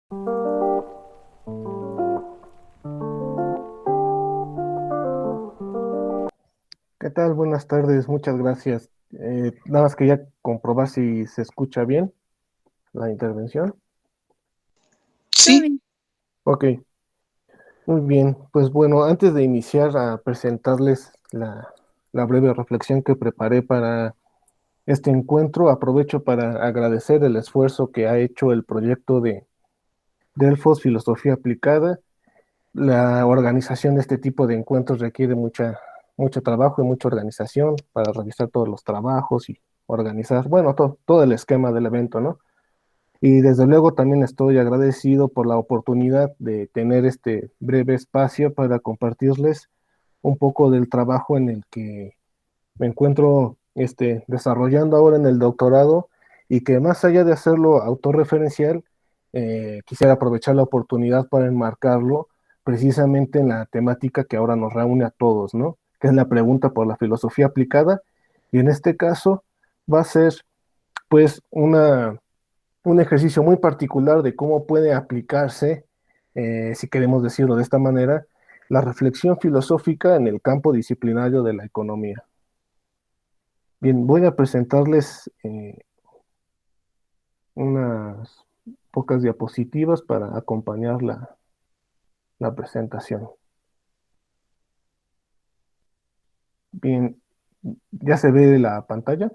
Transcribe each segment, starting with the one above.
¿Qué tal? Buenas tardes, muchas gracias. Nada más quería comprobar si se escucha bien la intervención. Todo Sí, bien. Ok, muy bien. Pues bueno, antes de iniciar a presentarles la breve reflexión que preparé para este encuentro, aprovecho para agradecer el esfuerzo que ha hecho el proyecto de Delfos Filosofía Aplicada. La organización de este tipo de encuentros requiere mucho trabajo y mucha organización para revisar todos los trabajos y organizar, bueno, todo el esquema del evento, ¿no? Y desde luego también estoy agradecido por la oportunidad de tener este breve espacio para compartirles un poco del trabajo en el que me encuentro desarrollando ahora en el doctorado y que más allá de hacerlo autorreferencial, quisiera aprovechar la oportunidad para enmarcarlo precisamente en la temática que ahora nos reúne a todos, ¿no? Que es la pregunta por la filosofía aplicada. Y en este caso va a ser pues un ejercicio muy particular de cómo puede aplicarse, si queremos decirlo de esta manera, la reflexión filosófica en el campo disciplinario de la economía. Bien, voy a presentarles unas pocas diapositivas para acompañar la presentación. Bien, ¿ya se ve la pantalla?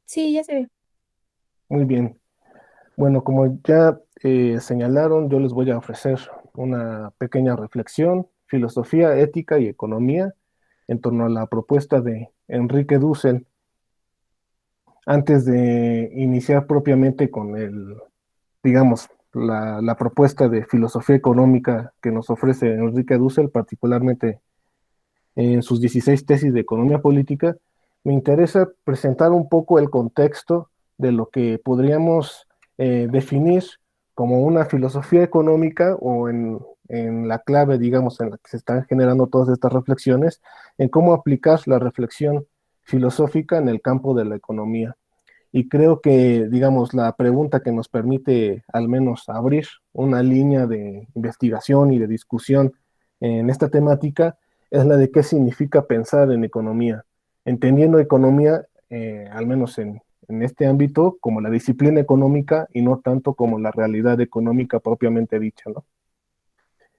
Sí, ya se ve. Muy bien. Bueno, como ya señalaron, yo les voy a ofrecer una pequeña reflexión, filosofía, ética y economía en torno a la propuesta de Enrique Dussel. Antes de iniciar propiamente con digamos, la propuesta de filosofía económica que nos ofrece Enrique Dussel, particularmente en sus 16 tesis de economía política, me interesa presentar un poco el contexto de lo que podríamos definir como una filosofía económica o en la clave, digamos, en la que se están generando todas estas reflexiones, en cómo aplicar la reflexión filosófica en el campo de la economía. Y creo que, digamos, la pregunta que nos permite al menos abrir una línea de investigación y de discusión en esta temática es la de qué significa pensar en economía, entendiendo economía, al menos en este ámbito, como la disciplina económica y no tanto como la realidad económica propiamente dicha, ¿no?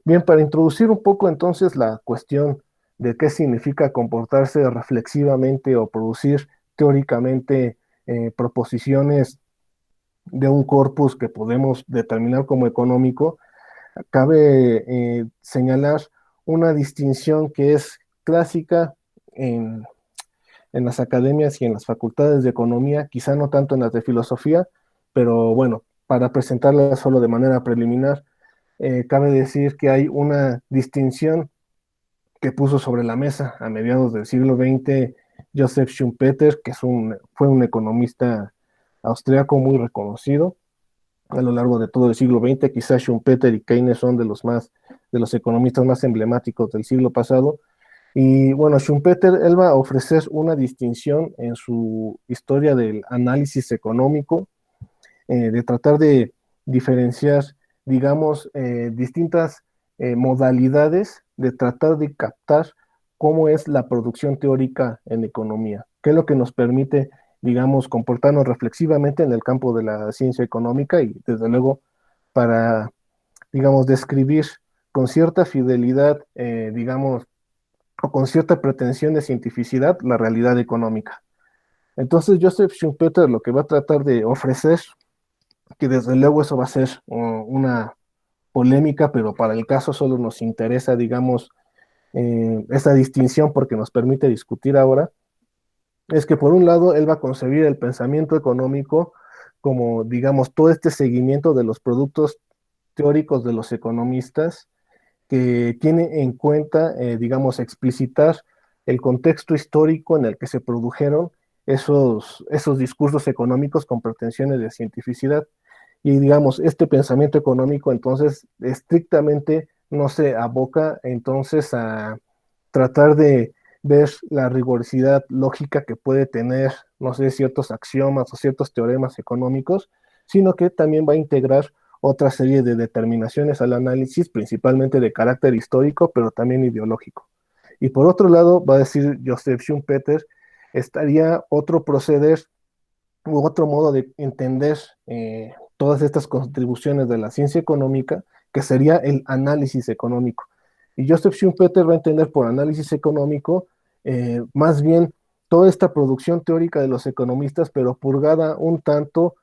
Bien, para introducir un poco entonces la cuestión de qué significa comportarse reflexivamente o producir teóricamente proposiciones de un corpus que podemos determinar como económico, cabe señalar una distinción que es clásica en, en las academias y en las facultades de economía, quizá no tanto en las de filosofía, pero bueno, para presentarla solo de manera preliminar, cabe decir que hay una distinción que puso sobre la mesa a mediados del siglo XX Joseph Schumpeter, que fue un economista austriaco muy reconocido a lo largo de todo el siglo XX. Quizás Schumpeter y Keynes son de los economistas más emblemáticos del siglo pasado. Y bueno, Schumpeter, él va a ofrecer una distinción en su historia del análisis económico, de tratar de diferenciar, digamos, distintas modalidades de tratar de captar cómo es la producción teórica en economía, qué es lo que nos permite, digamos, comportarnos reflexivamente en el campo de la ciencia económica y, desde luego, para, digamos, describir con cierta fidelidad, digamos, o con cierta pretensión de cientificidad la realidad económica. Entonces, Joseph Schumpeter lo que va a tratar de ofrecer, que desde luego eso va a ser una polémica, pero para el caso solo nos interesa, digamos, esa distinción porque nos permite discutir ahora, es que por un lado él va a concebir el pensamiento económico como, digamos, todo este seguimiento de los productos teóricos de los economistas que tiene en cuenta, digamos, explicitar el contexto histórico en el que se produjeron esos discursos económicos con pretensiones de cientificidad. Y digamos, este pensamiento económico entonces estrictamente no se aboca entonces a tratar de ver la rigurosidad lógica que puede tener, no sé, ciertos axiomas o ciertos teoremas económicos, sino que también va a integrar otra serie de determinaciones al análisis, principalmente de carácter histórico, pero también ideológico. Y por otro lado, va a decir Joseph Schumpeter, estaría otro proceder u otro modo de entender todas estas contribuciones de la ciencia económica, que sería el análisis económico. Y Joseph Schumpeter va a entender por análisis económico más bien toda esta producción teórica de los economistas, pero purgada un tanto,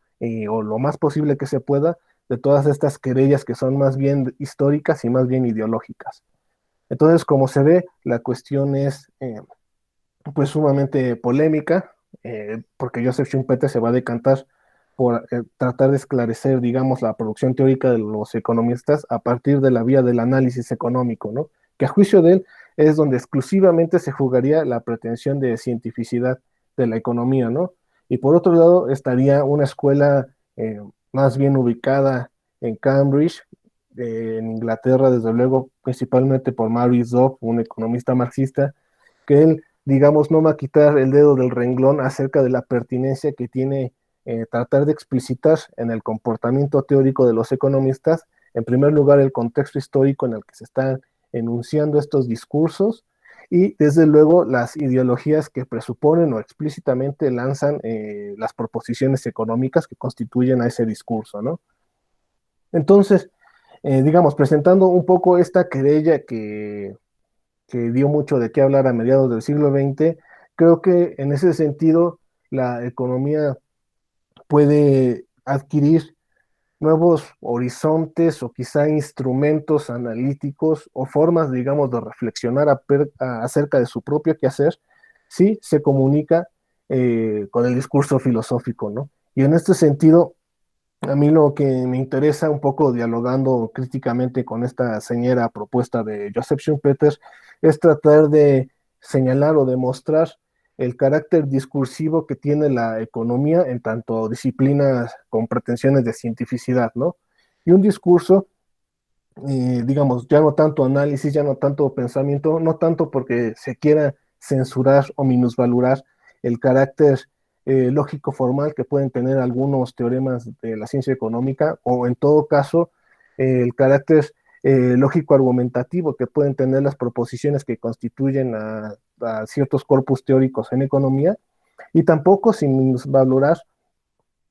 o lo más posible que se pueda, de todas estas querellas que son más bien históricas y más bien ideológicas. Entonces, como se ve, la cuestión es pues sumamente polémica, porque Joseph Schumpeter se va a decantar por tratar de esclarecer, digamos, la producción teórica de los economistas a partir de la vía del análisis económico, ¿no? Que a juicio de él es donde exclusivamente se jugaría la pretensión de cientificidad de la economía, ¿no? Y por otro lado estaría una escuela más bien ubicada en Cambridge, en Inglaterra, desde luego, principalmente por Maurice Dobb, un economista marxista, que él, digamos, no va a quitar el dedo del renglón acerca de la pertinencia que tiene tratar de explicitar en el comportamiento teórico de los economistas, en primer lugar, el contexto histórico en el que se están enunciando estos discursos y, desde luego, las ideologías que presuponen o explícitamente lanzan las proposiciones económicas que constituyen a ese discurso, ¿no? Entonces, digamos, presentando un poco esta querella que dio mucho de qué hablar a mediados del siglo XX, creo que en ese sentido la economía puede adquirir nuevos horizontes o quizá instrumentos analíticos o formas, digamos, de reflexionar acerca de su propio quehacer si se comunica con el discurso filosófico, ¿no? Y en este sentido, a mí lo que me interesa un poco dialogando críticamente con esta señora propuesta de Joseph Schumpeter es tratar de señalar o demostrar el carácter discursivo que tiene la economía en tanto disciplina con pretensiones de cientificidad, ¿no? Y un discurso, digamos, ya no tanto análisis, ya no tanto pensamiento, no tanto porque se quiera censurar o minusvalorar el carácter lógico formal que pueden tener algunos teoremas de la ciencia económica, o en todo caso, el carácter lógico argumentativo que pueden tener las proposiciones que constituyen a ciertos corpus teóricos en economía, y tampoco sin valorar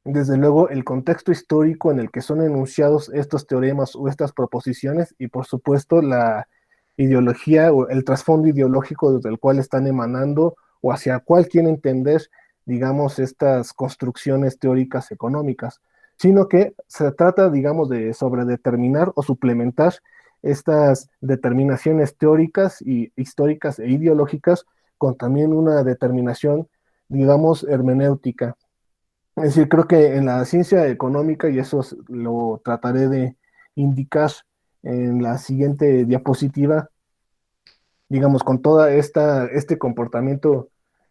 desde luego el contexto histórico en el que son enunciados estos teoremas o estas proposiciones, y por supuesto la ideología o el trasfondo ideológico desde el cual están emanando o hacia cuál quieren entender, digamos, estas construcciones teóricas económicas, sino que se trata, digamos, de sobredeterminar o suplementar estas determinaciones teóricas y históricas e ideológicas con también una determinación, digamos, hermenéutica. Es decir, creo que en la ciencia económica, y eso lo trataré de indicar en la siguiente diapositiva, digamos, con toda este comportamiento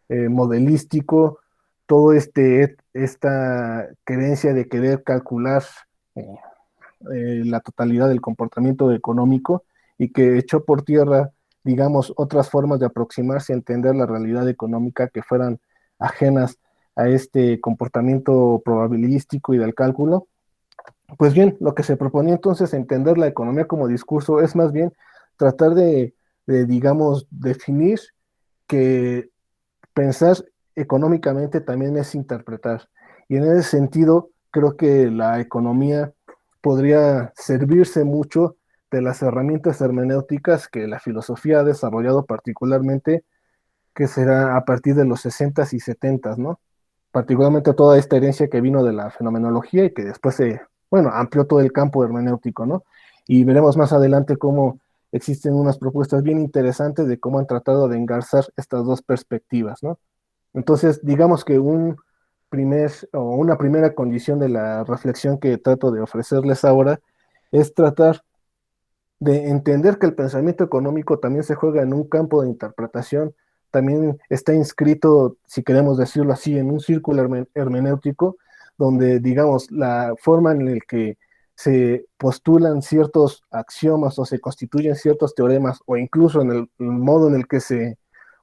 modelístico, todo esta creencia de querer calcular eh, la totalidad del comportamiento económico y que echó por tierra, digamos, otras formas de aproximarse a entender la realidad económica que fueran ajenas a este comportamiento probabilístico y del cálculo. Pues bien, lo que se proponía entonces entender la economía como discurso es más bien tratar digamos, definir que pensar económicamente también es interpretar. Y en ese sentido, creo que la economía podría servirse mucho de las herramientas hermenéuticas que la filosofía ha desarrollado particularmente, que será a partir de los 60s y 70s, ¿no? Particularmente toda esta herencia que vino de la fenomenología y que después bueno, amplió todo el campo hermenéutico, ¿no? Y veremos más adelante cómo existen unas propuestas bien interesantes de cómo han tratado de engarzar estas dos perspectivas, ¿no? Entonces, digamos que una primera condición de la reflexión que trato de ofrecerles ahora es tratar de entender que el pensamiento económico también se juega en un campo de interpretación, también está inscrito, si queremos decirlo así, en un círculo hermenéutico, donde, digamos, la forma en la que se postulan ciertos axiomas o se constituyen ciertos teoremas, o incluso en el modo en el que se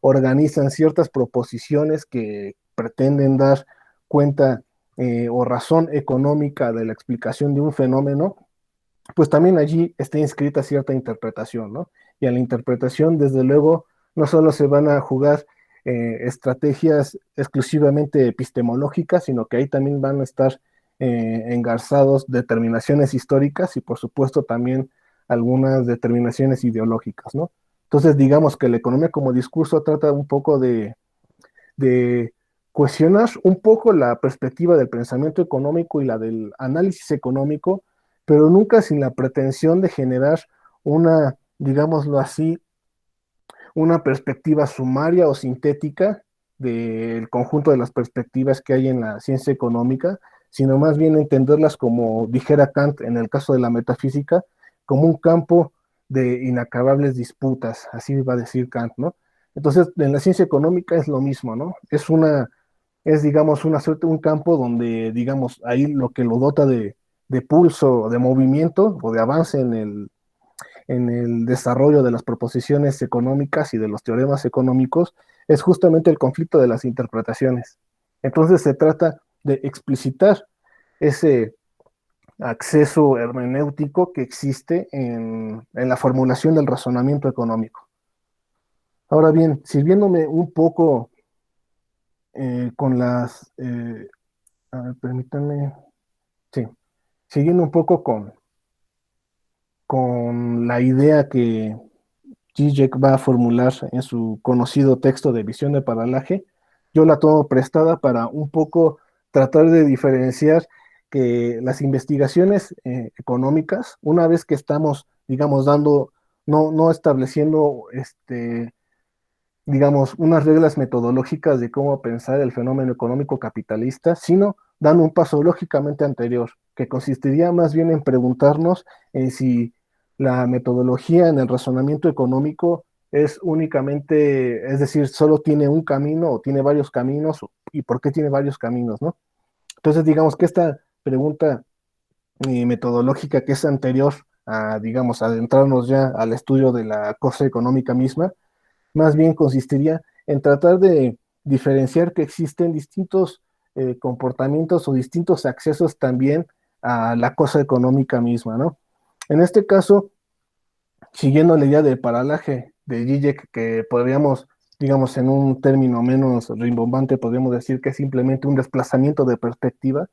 organizan ciertas proposiciones que pretenden dar cuenta o razón económica de la explicación de un fenómeno, pues también allí está inscrita cierta interpretación, ¿no? Y a la interpretación, desde luego, no solo se van a jugar estrategias exclusivamente epistemológicas, sino que ahí también van a estar engarzados determinaciones históricas y, por supuesto, también algunas determinaciones ideológicas, ¿no? Entonces, digamos que la economía como discurso trata un poco de cuestionar un poco la perspectiva del pensamiento económico y la del análisis económico, pero nunca sin la pretensión de generar una, digámoslo así, una perspectiva sumaria o sintética del conjunto de las perspectivas que hay en la ciencia económica, sino más bien entenderlas como dijera Kant en el caso de la metafísica, como un campo de inacabables disputas, así va a decir Kant, ¿no? Entonces, en la ciencia económica es lo mismo, ¿no? Digamos, una suerte, un campo donde, digamos, ahí lo que lo dota de pulso, de movimiento o de avance en el desarrollo de las proposiciones económicas y de los teoremas económicos es justamente el conflicto de las interpretaciones. Entonces se trata de explicitar ese acceso hermenéutico que existe en la formulación del razonamiento económico. Ahora bien, sirviéndome un poco con a ver, permítanme, sí, siguiendo un poco con la idea que Zizek va a formular en su conocido texto de visión de paralaje, yo la tomo prestada para un poco tratar de diferenciar que las investigaciones económicas, una vez que estamos, digamos, no estableciendo, digamos, unas reglas metodológicas de cómo pensar el fenómeno económico capitalista, sino dando un paso lógicamente anterior, que consistiría más bien en preguntarnos en si la metodología en el razonamiento económico es únicamente, es decir, solo tiene un camino o tiene varios caminos, y por qué tiene varios caminos, ¿no? Entonces, digamos que esta pregunta metodológica que es anterior a, digamos, adentrarnos ya al estudio de la cosa económica misma, más bien consistiría en tratar de diferenciar que existen distintos comportamientos o distintos accesos también a la cosa económica misma, ¿no? En este caso, siguiendo la idea del paralaje de Zizek, que podríamos, digamos, en un término menos rimbombante, podríamos decir que es simplemente un desplazamiento de perspectiva,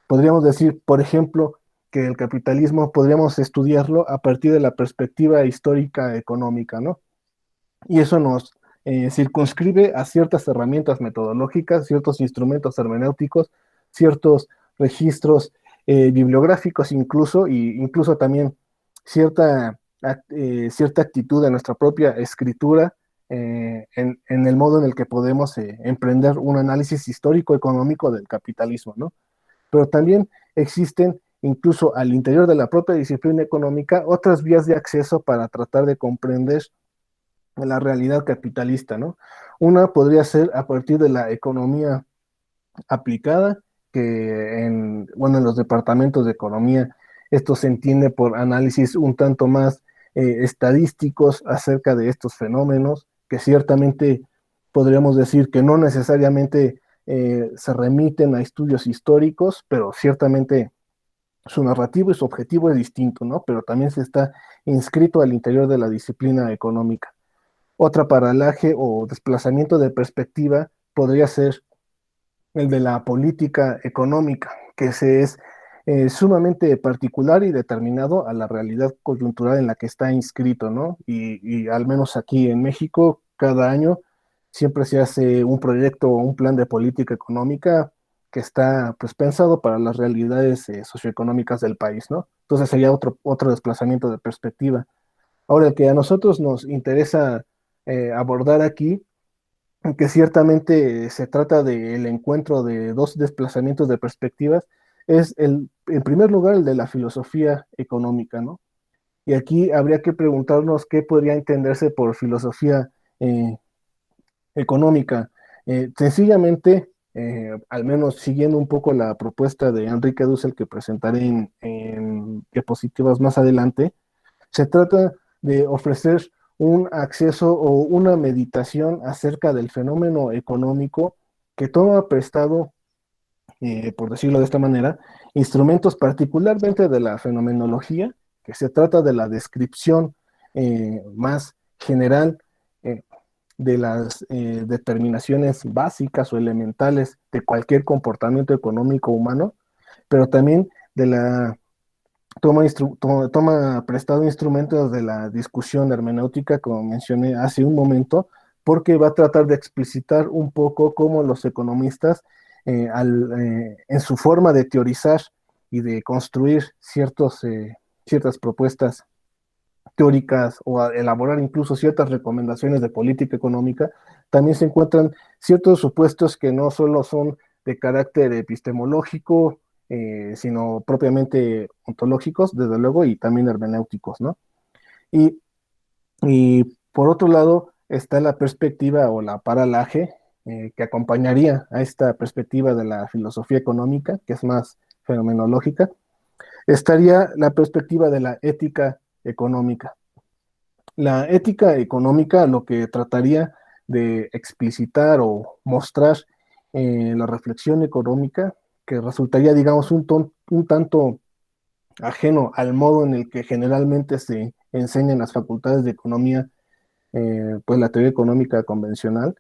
podríamos decir, por ejemplo, que el capitalismo podríamos estudiarlo a partir de la perspectiva histórica económica, ¿no? Y eso nos circunscribe a ciertas herramientas metodológicas, ciertos instrumentos hermenéuticos, ciertos registros bibliográficos incluso, y incluso también cierta actitud de nuestra propia escritura en el modo en el que podemos emprender un análisis histórico-económico del capitalismo, ¿no? Pero también existen, incluso al interior de la propia disciplina económica, otras vías de acceso para tratar de comprender la realidad capitalista, ¿no? Una podría ser a partir de la economía aplicada, que bueno, en los departamentos de economía esto se entiende por análisis un tanto más estadísticos acerca de estos fenómenos, que ciertamente podríamos decir que no necesariamente se remiten a estudios históricos, pero ciertamente su narrativo y su objetivo es distinto, ¿no? Pero también se está inscrito al interior de la disciplina económica. Otra paralaje o desplazamiento de perspectiva podría ser el de la política económica, que se es sumamente particular y determinado a la realidad coyuntural en la que está inscrito, ¿no? Y al menos aquí en México, cada año siempre se hace un proyecto o un plan de política económica que está pues pensado para las realidades socioeconómicas del país, ¿no? Entonces sería otro desplazamiento de perspectiva. Ahora, el que a nosotros nos interesa abordar aquí, que ciertamente se trata del encuentro de dos desplazamientos de perspectivas, es en primer lugar el de la filosofía económica, ¿no? Y aquí habría que preguntarnos qué podría entenderse por filosofía eh, económica. Sencillamente, al menos siguiendo un poco la propuesta de Enrique Dussel que presentaré en diapositivas más adelante, se trata de ofrecer un acceso o una meditación acerca del fenómeno económico que toma prestado por decirlo de esta manera, instrumentos particularmente de la fenomenología, que se trata de la descripción más general eh, de las determinaciones básicas o elementales de cualquier comportamiento económico humano, pero también de la toma prestado instrumentos de la discusión hermenéutica, como mencioné hace un momento, porque va a tratar de explicitar un poco cómo los economistas, en su forma de teorizar y de construir ciertas propuestas teóricas o a elaborar incluso ciertas recomendaciones de política económica, también se encuentran ciertos supuestos que no solo son de carácter epistemológico, sino propiamente ontológicos, desde luego, y también hermenéuticos, ¿no? Y, y por otro lado está la perspectiva o la paralaje que acompañaría a esta perspectiva de la filosofía económica, que es más fenomenológica, estaría la perspectiva de la ética económica. La ética económica lo que trataría de explicitar o mostrar la reflexión económica, que resultaría, digamos, un tanto ajeno al modo en el que generalmente se enseñan las facultades de economía, pues la teoría económica convencional,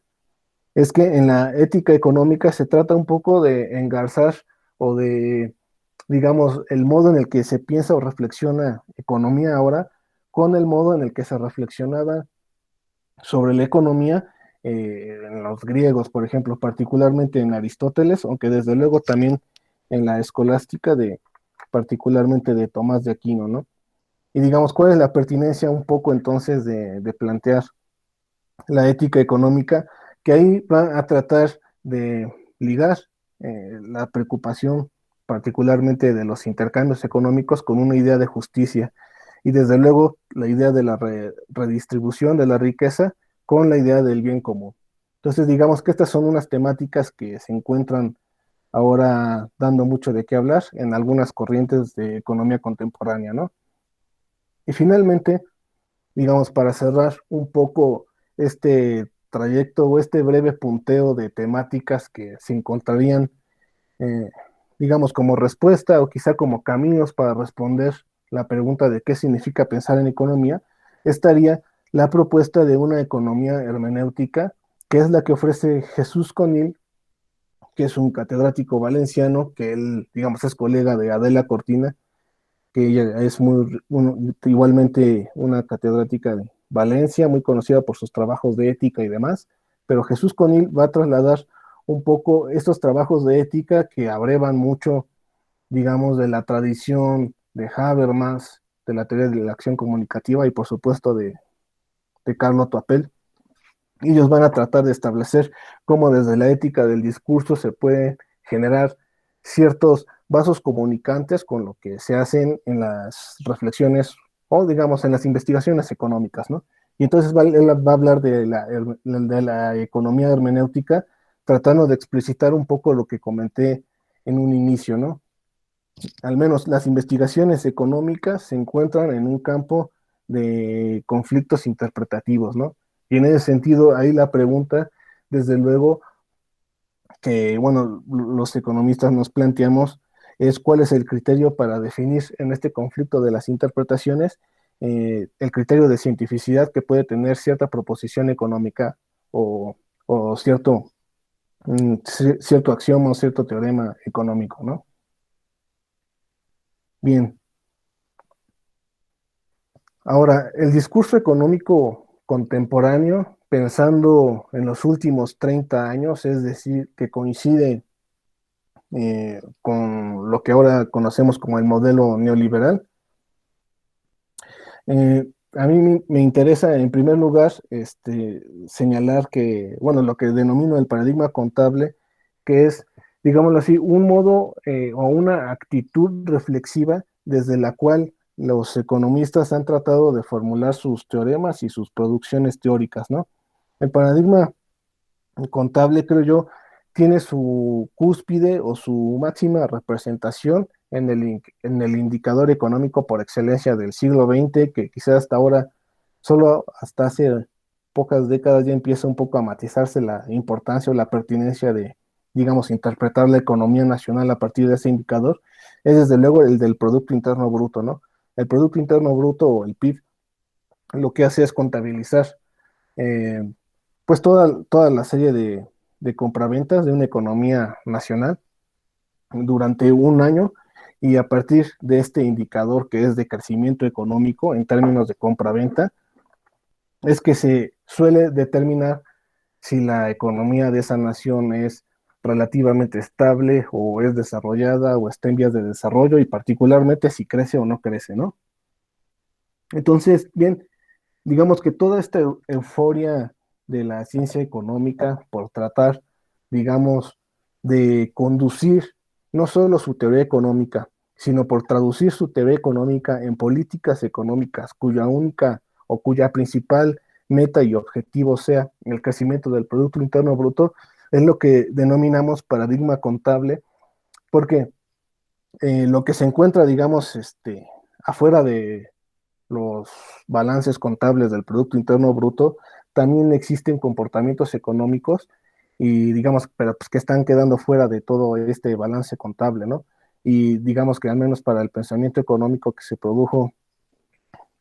es que en la ética económica se trata un poco de engarzar o de, digamos, el modo en el que se piensa o reflexiona economía ahora con el modo en el que se reflexionaba sobre la economía en los griegos, por ejemplo, particularmente en Aristóteles, aunque desde luego también en la escolástica de particularmente de Tomás de Aquino, ¿no? Y digamos, ¿cuál es la pertinencia un poco entonces de plantear la ética económica? Que ahí va a tratar de ligar la preocupación particularmente de los intercambios económicos con una idea de justicia y desde luego la idea de la redistribución de la riqueza con la idea del bien común. Entonces, digamos que estas son unas temáticas que se encuentran ahora dando mucho de qué hablar en algunas corrientes de economía contemporánea, ¿no? Y finalmente, digamos, para cerrar un poco este trayecto o este breve punteo de temáticas que se encontrarían, eh, digamos, como respuesta o quizá como caminos para responder la pregunta de qué significa pensar en economía, estaría la propuesta de una economía hermenéutica, que es la que ofrece Jesús Conil, que es un catedrático valenciano, que él, digamos, es colega de Adela Cortina, que ella es igualmente una catedrática de Valencia, muy conocida por sus trabajos de ética y demás, pero Jesús Conil va a trasladar un poco estos trabajos de ética que abrevan mucho, digamos, de la tradición de Habermas, de la teoría de la acción comunicativa y por supuesto de Carlo Toapel. Ellos van a tratar de establecer cómo desde la ética del discurso se puede generar ciertos vasos comunicantes con lo que se hacen en las reflexiones o, digamos, en las investigaciones económicas, ¿no? Y entonces él va a hablar de la economía hermenéutica, tratando de explicitar un poco lo que comenté en un inicio, ¿no? Al menos las investigaciones económicas se encuentran en un campo de conflictos interpretativos, ¿no? Y en ese sentido, ahí la pregunta, desde luego, que, bueno, los economistas nos planteamos es cuál es el criterio para definir en este conflicto de las interpretaciones el criterio de cientificidad que puede tener cierta proposición económica o, o cierto axioma o cierto teorema económico, ¿no? Bien, ahora, el discurso económico contemporáneo, pensando en los últimos 30 años, es decir, que coincide con lo que ahora conocemos como el modelo neoliberal, a mí me interesa en primer lugar señalar que, bueno, lo que denomino el paradigma contable, que es, digámoslo así, un modo o una actitud reflexiva desde la cual los economistas han tratado de formular sus teoremas y sus producciones teóricas, ¿no? El paradigma contable, creo yo, tiene su cúspide o su máxima representación en el indicador económico por excelencia del siglo XX, que quizás hasta ahora, solo hasta hace pocas décadas ya empieza un poco a matizarse la importancia o la pertinencia digamos, interpretar la economía nacional a partir de ese indicador, es desde luego el del Producto Interno Bruto, ¿no? El Producto Interno Bruto o el PIB lo que hace es contabilizar eh, pues toda la serie de compraventas de una economía nacional durante un año y a partir de este indicador que es de crecimiento económico en términos de compra-venta, es que se suele determinar si la economía de esa nación es relativamente estable o es desarrollada o está en vías de desarrollo y particularmente si crece o no crece, ¿no? Entonces, bien, digamos que toda esta euforia de la ciencia económica por tratar, digamos, de conducir no solo su teoría económica, sino por traducir su teoría económica en políticas económicas cuya única o cuya principal meta y objetivo sea el crecimiento del Producto Interno Bruto, es lo que denominamos paradigma contable, porque lo que se encuentra, digamos, afuera de los balances contables del Producto Interno Bruto, también existen comportamientos económicos y digamos, pero pues que están quedando fuera de todo este balance contable, ¿no? Y digamos que al menos para el pensamiento económico que se produjo,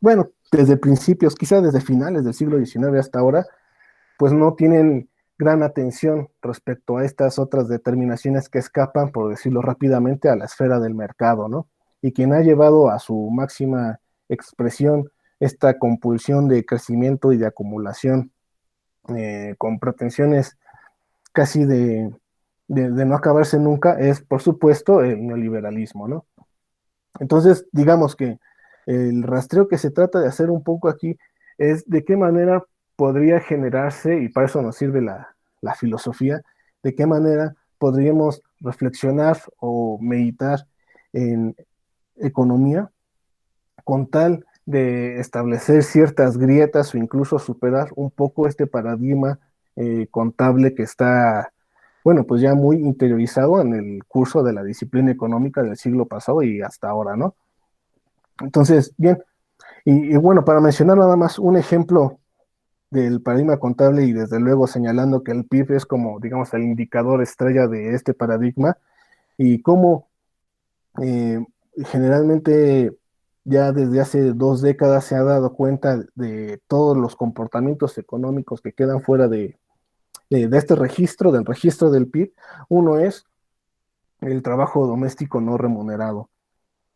bueno, desde principios, quizás desde finales del siglo XIX hasta ahora, pues no tienen gran atención respecto a estas otras determinaciones que escapan, por decirlo rápidamente, a la esfera del mercado, ¿no? Y quien ha llevado a su máxima expresión esta compulsión de crecimiento y de acumulación con pretensiones casi de no acabarse nunca es, por supuesto, el neoliberalismo, ¿no? Entonces, digamos que el rastreo que se trata de hacer un poco aquí es de qué manera podría generarse, y para eso nos sirve la filosofía, de qué manera podríamos reflexionar o meditar en economía con tal de establecer ciertas grietas o incluso superar un poco este paradigma contable que está, bueno, pues ya muy interiorizado en el curso de la disciplina económica del siglo pasado y hasta ahora, ¿no? Entonces, bien, y bueno, para mencionar nada más un ejemplo del paradigma contable y desde luego señalando que el PIB es como, digamos, el indicador estrella de este paradigma y cómo eh, generalmente ya desde hace 2 décadas se ha dado cuenta de todos los comportamientos económicos que quedan fuera de este registro, del registro del PIB. Uno es el trabajo doméstico no remunerado.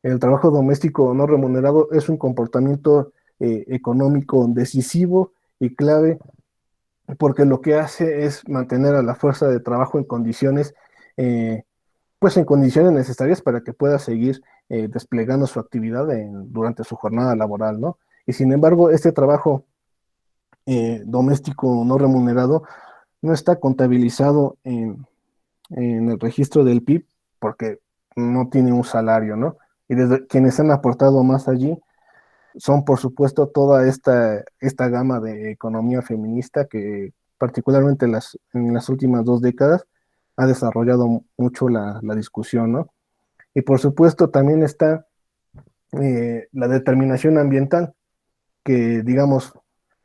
El trabajo doméstico no remunerado es un comportamiento económico decisivo y clave porque lo que hace es mantener a la fuerza de trabajo en condiciones, pues en condiciones necesarias para que pueda seguir desplegando su actividad durante su jornada laboral, ¿no? Y sin embargo, este trabajo doméstico no remunerado no está contabilizado en el registro del PIB porque no tiene un salario, ¿no? Y desde quienes han aportado más allí son, por supuesto, toda esta gama de economía feminista que particularmente en las últimas 2 décadas ha desarrollado mucho la discusión, ¿no? Y por supuesto también está la determinación ambiental, que digamos,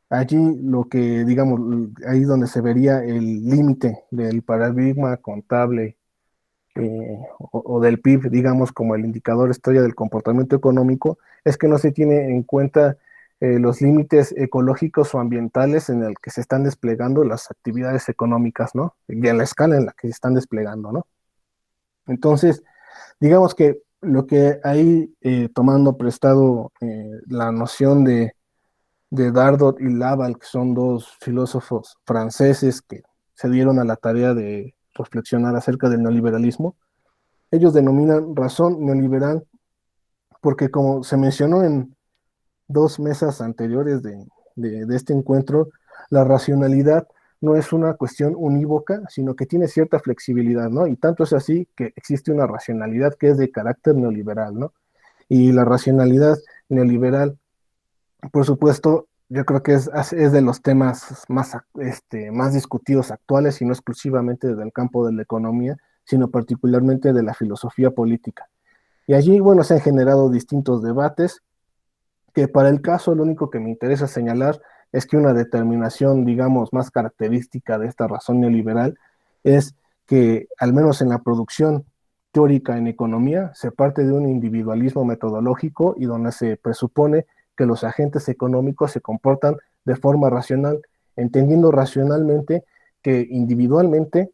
allí lo que, digamos, ahí donde se vería el límite del paradigma contable o del PIB, digamos, como el indicador estrella del comportamiento económico, es que no se tiene en cuenta los límites ecológicos o ambientales en el que se están desplegando las actividades económicas, ¿no? Y en la escala en la que se están desplegando, ¿no? Entonces, digamos que lo que ahí, tomando prestado la noción de Dardot y Laval, que son dos filósofos franceses que se dieron a la tarea de reflexionar acerca del neoliberalismo, ellos denominan razón neoliberal porque como se mencionó en 2 mesas anteriores de este encuentro, la racionalidad no es una cuestión unívoca, sino que tiene cierta flexibilidad, ¿no? Y tanto es así que existe una racionalidad que es de carácter neoliberal, ¿no? Y la racionalidad neoliberal, por supuesto, yo creo que es de los temas más discutidos actuales y no exclusivamente del campo de la economía, sino particularmente de la filosofía política. Y allí, bueno, se han generado distintos debates, que para el caso lo único que me interesa señalar es que una determinación, digamos, más característica de esta razón neoliberal es que al menos en la producción teórica en economía se parte de un individualismo metodológico y donde se presupone que los agentes económicos se comportan de forma racional, entendiendo racionalmente que individualmente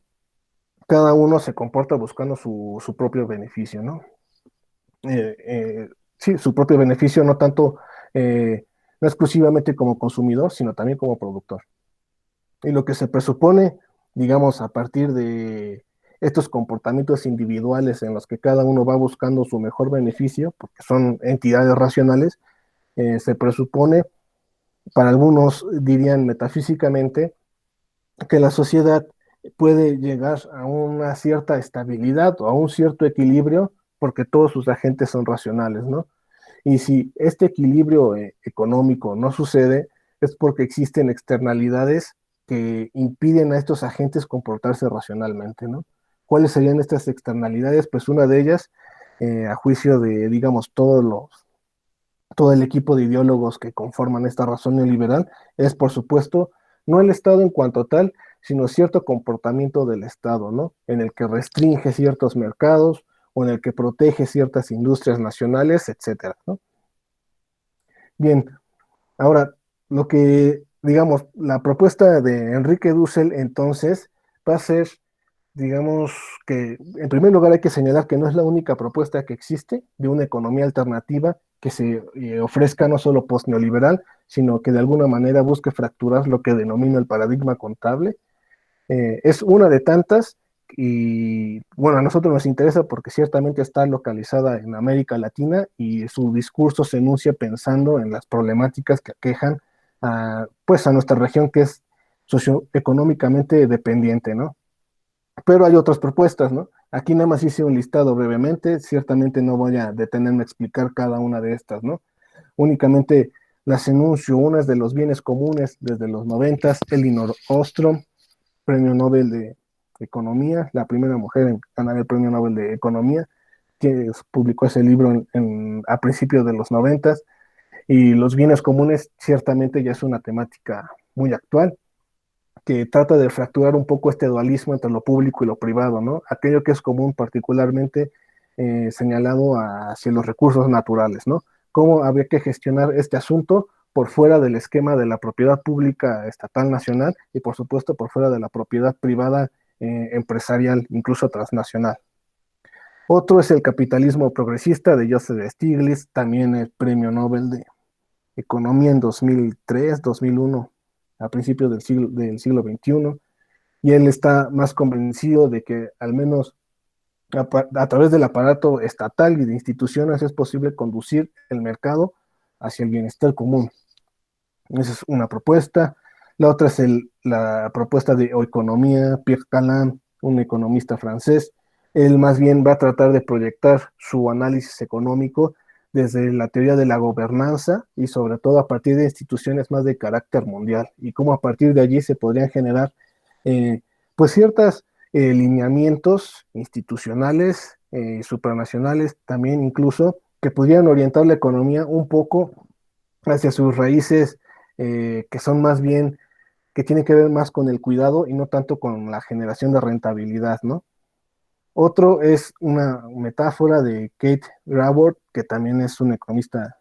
cada uno se comporta buscando su propio beneficio, ¿no? Eh, eh, sí, su propio beneficio, no tanto, no exclusivamente como consumidor, sino también como productor. Y lo que se presupone, digamos, a partir de estos comportamientos individuales en los que cada uno va buscando su mejor beneficio, porque son entidades racionales, se presupone, para algunos dirían metafísicamente, que la sociedad puede llegar a una cierta estabilidad o a un cierto equilibrio porque todos sus agentes son racionales, ¿no? Y si este equilibrio económico no sucede, es porque existen externalidades que impiden a estos agentes comportarse racionalmente, ¿no? ¿Cuáles serían estas externalidades? Pues una de ellas, a juicio de, digamos, todo el equipo de ideólogos que conforman esta razón neoliberal, es, por supuesto, no el Estado en cuanto tal, sino cierto comportamiento del Estado, ¿no? En el que restringe ciertos mercados o en el que protege ciertas industrias nacionales, etcétera, ¿no? Bien, ahora, lo que, digamos, la propuesta de Enrique Dussel entonces va a ser, digamos, que en primer lugar hay que señalar que no es la única propuesta que existe de una economía alternativa que se ofrezca no solo post-neoliberal, sino que de alguna manera busque fracturar lo que denomina el paradigma contable. Es una de tantas y bueno, a nosotros nos interesa porque ciertamente está localizada en América Latina y su discurso se enuncia pensando en las problemáticas que aquejan pues a nuestra región que es socioeconómicamente dependiente, ¿no? Pero hay otras propuestas, ¿no? Aquí nada más hice un listado brevemente, ciertamente no voy a detenerme a explicar cada una de estas, ¿no? Únicamente las enuncio, unas de los bienes comunes desde los 90, Elinor Ostrom, Premio Nobel de Economía, la primera mujer en ganar el Premio Nobel de Economía, que publicó ese libro a principios de los 90, y los bienes comunes ciertamente ya es una temática muy actual que trata de fracturar un poco este dualismo entre lo público y lo privado, ¿no? Aquello que es común particularmente señalado hacia los recursos naturales, ¿no? Cómo habría que gestionar este asunto por fuera del esquema de la propiedad pública estatal nacional y por supuesto por fuera de la propiedad privada empresarial, incluso transnacional. Otro es el capitalismo progresista de Joseph Stiglitz, también el premio Nobel de Economía en 2003, 2001, a principios del siglo XXI, y él está más convencido de que al menos a través del aparato estatal y de instituciones es posible conducir el mercado hacia el bienestar común. Esa es una propuesta. La otra es la propuesta de economía, Pierre Calin, un economista francés. Él más bien va a tratar de proyectar su análisis económico desde la teoría de la gobernanza y sobre todo a partir de instituciones más de carácter mundial y cómo a partir de allí se podrían generar pues ciertos lineamientos institucionales, supranacionales también incluso, que pudieran orientar la economía un poco hacia sus raíces que son más bien, que tienen que ver más con el cuidado y no tanto con la generación de rentabilidad, ¿no? Otro es una metáfora de Kate Raworth, que también es una economista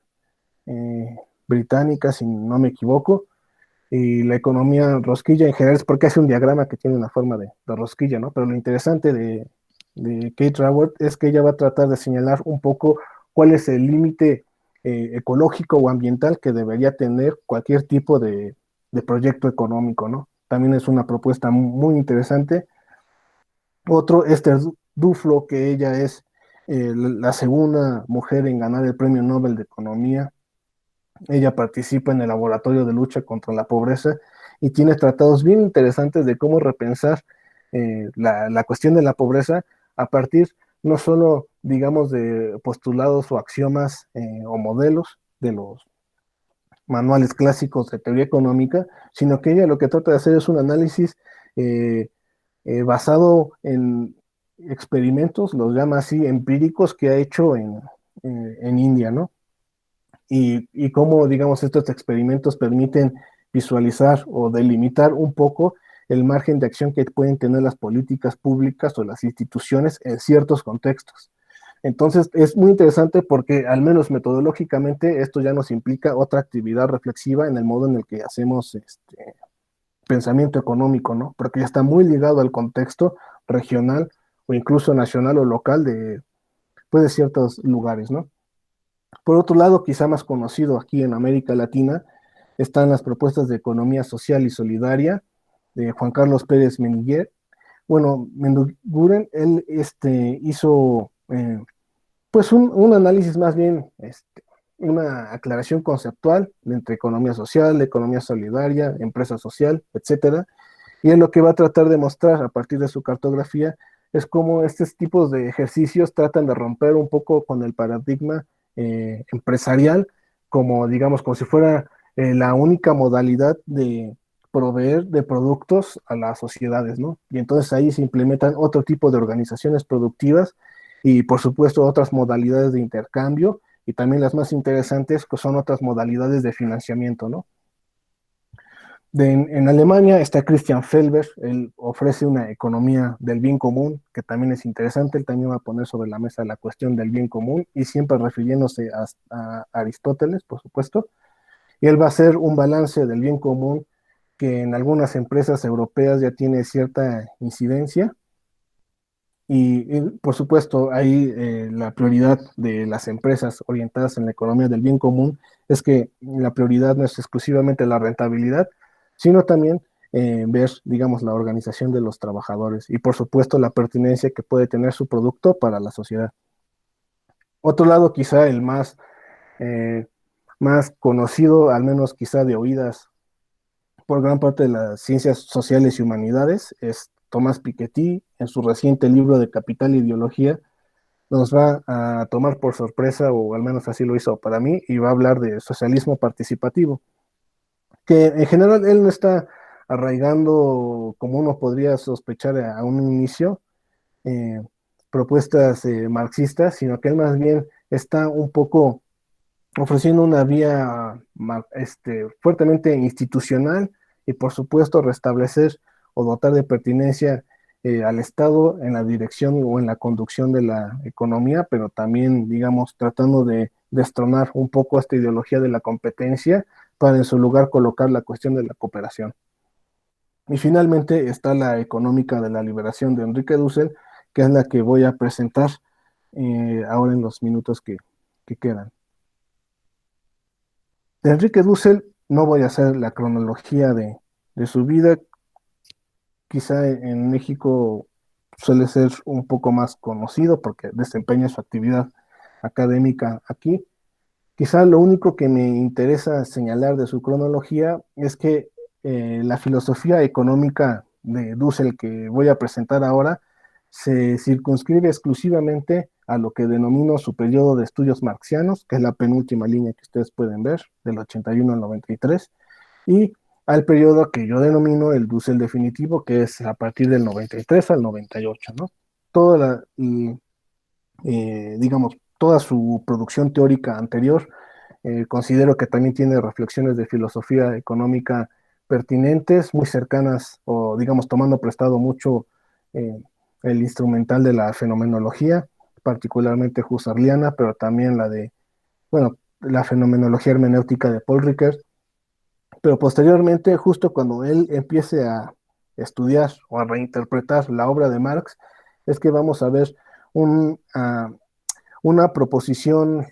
eh, británica, si no me equivoco, y la economía rosquilla en general es porque hace un diagrama que tiene una forma de rosquilla, ¿no? Pero lo interesante de Kate Raworth es que ella va a tratar de señalar un poco cuál es el límite ecológico o ambiental que debería tener cualquier tipo de proyecto económico, ¿no? También es una propuesta muy interesante. Otro, Esther Duflo, que ella es la segunda mujer en ganar el Premio Nobel de Economía. Ella participa en el Laboratorio de Lucha contra la Pobreza y tiene tratados bien interesantes de cómo repensar la cuestión de la pobreza a partir no solo, digamos, de postulados o axiomas o modelos de los manuales clásicos de teoría económica, sino que ella lo que trata de hacer es un análisis eh, basado en experimentos, los llama así, empíricos que ha hecho en India, ¿no? Y cómo, digamos, estos experimentos permiten visualizar o delimitar un poco el margen de acción que pueden tener las políticas públicas o las instituciones en ciertos contextos. Entonces, es muy interesante porque, al menos metodológicamente, esto ya nos implica otra actividad reflexiva en el modo en el que hacemos pensamiento económico, ¿no? Porque ya está muy ligado al contexto regional o incluso nacional o local pues, de ciertos lugares, ¿no? Por otro lado, quizá más conocido aquí en América Latina, están las propuestas de economía social y solidaria de Juan Carlos Pérez Meniguer. Bueno, Menduguren, él hizo pues un análisis más bien, una aclaración conceptual entre economía social, economía solidaria, empresa social, etcétera. Y él lo que va a tratar de mostrar a partir de su cartografía es cómo estos tipos de ejercicios tratan de romper un poco con el paradigma empresarial, como digamos, como si fuera la única modalidad de proveer de productos a las sociedades, ¿no? Y entonces ahí se implementan otro tipo de organizaciones productivas y por supuesto otras modalidades de intercambio y también las más interesantes que son otras modalidades de financiamiento, ¿no? En Alemania está Christian Felber, él ofrece una economía del bien común, que también es interesante, él también va a poner sobre la mesa la cuestión del bien común y siempre refiriéndose a Aristóteles, por supuesto, y él va a hacer un balance del bien común que en algunas empresas europeas ya tiene cierta incidencia por supuesto, ahí la prioridad de las empresas orientadas en la economía del bien común es que la prioridad no es exclusivamente la rentabilidad, sino también ver, digamos, la organización de los trabajadores y, por supuesto, la pertinencia que puede tener su producto para la sociedad. Otro lado, quizá el eh, más conocido, al menos quizá de oídas por gran parte de las ciencias sociales y humanidades, es Tomás Piketty, en su reciente libro de Capital e Ideología, nos va a tomar por sorpresa, o al menos así lo hizo para mí, y va a hablar de socialismo participativo, que en general él no está arraigando, como uno podría sospechar a un inicio, eh, propuestas marxistas, sino que él más bien está un poco ofreciendo una vía fuertemente institucional y por supuesto restablecer o dotar de pertinencia al Estado en la dirección o en la conducción de la economía, pero también, digamos, tratando de destronar un poco esta ideología de la competencia para en su lugar colocar la cuestión de la cooperación. Y finalmente está la económica de la liberación de Enrique Dussel, que es la que voy a presentar ahora en los minutos que quedan. De Enrique Dussel no voy a hacer la cronología de su vida, quizá en México suele ser un poco más conocido porque desempeña su actividad académica aquí. Quizá lo único que me interesa señalar de su cronología es que la filosofía económica de Dussel que voy a presentar ahora se circunscribe exclusivamente a lo que denomino su periodo de estudios marxianos, que es la penúltima línea que ustedes pueden ver, del 81 al 93, y al periodo que yo denomino el Dussel definitivo, que es a partir del 93 al 98, ¿no? Toda digamos, toda su producción teórica anterior, considero que también tiene reflexiones de filosofía económica pertinentes, muy cercanas, o digamos, tomando prestado mucho eh, el instrumental de la fenomenología, particularmente husserliana, pero también bueno, la fenomenología hermenéutica de Paul Ricoeur, pero posteriormente, justo cuando él empiece a estudiar o a reinterpretar la obra de Marx, es que vamos a ver un, uh, una proposición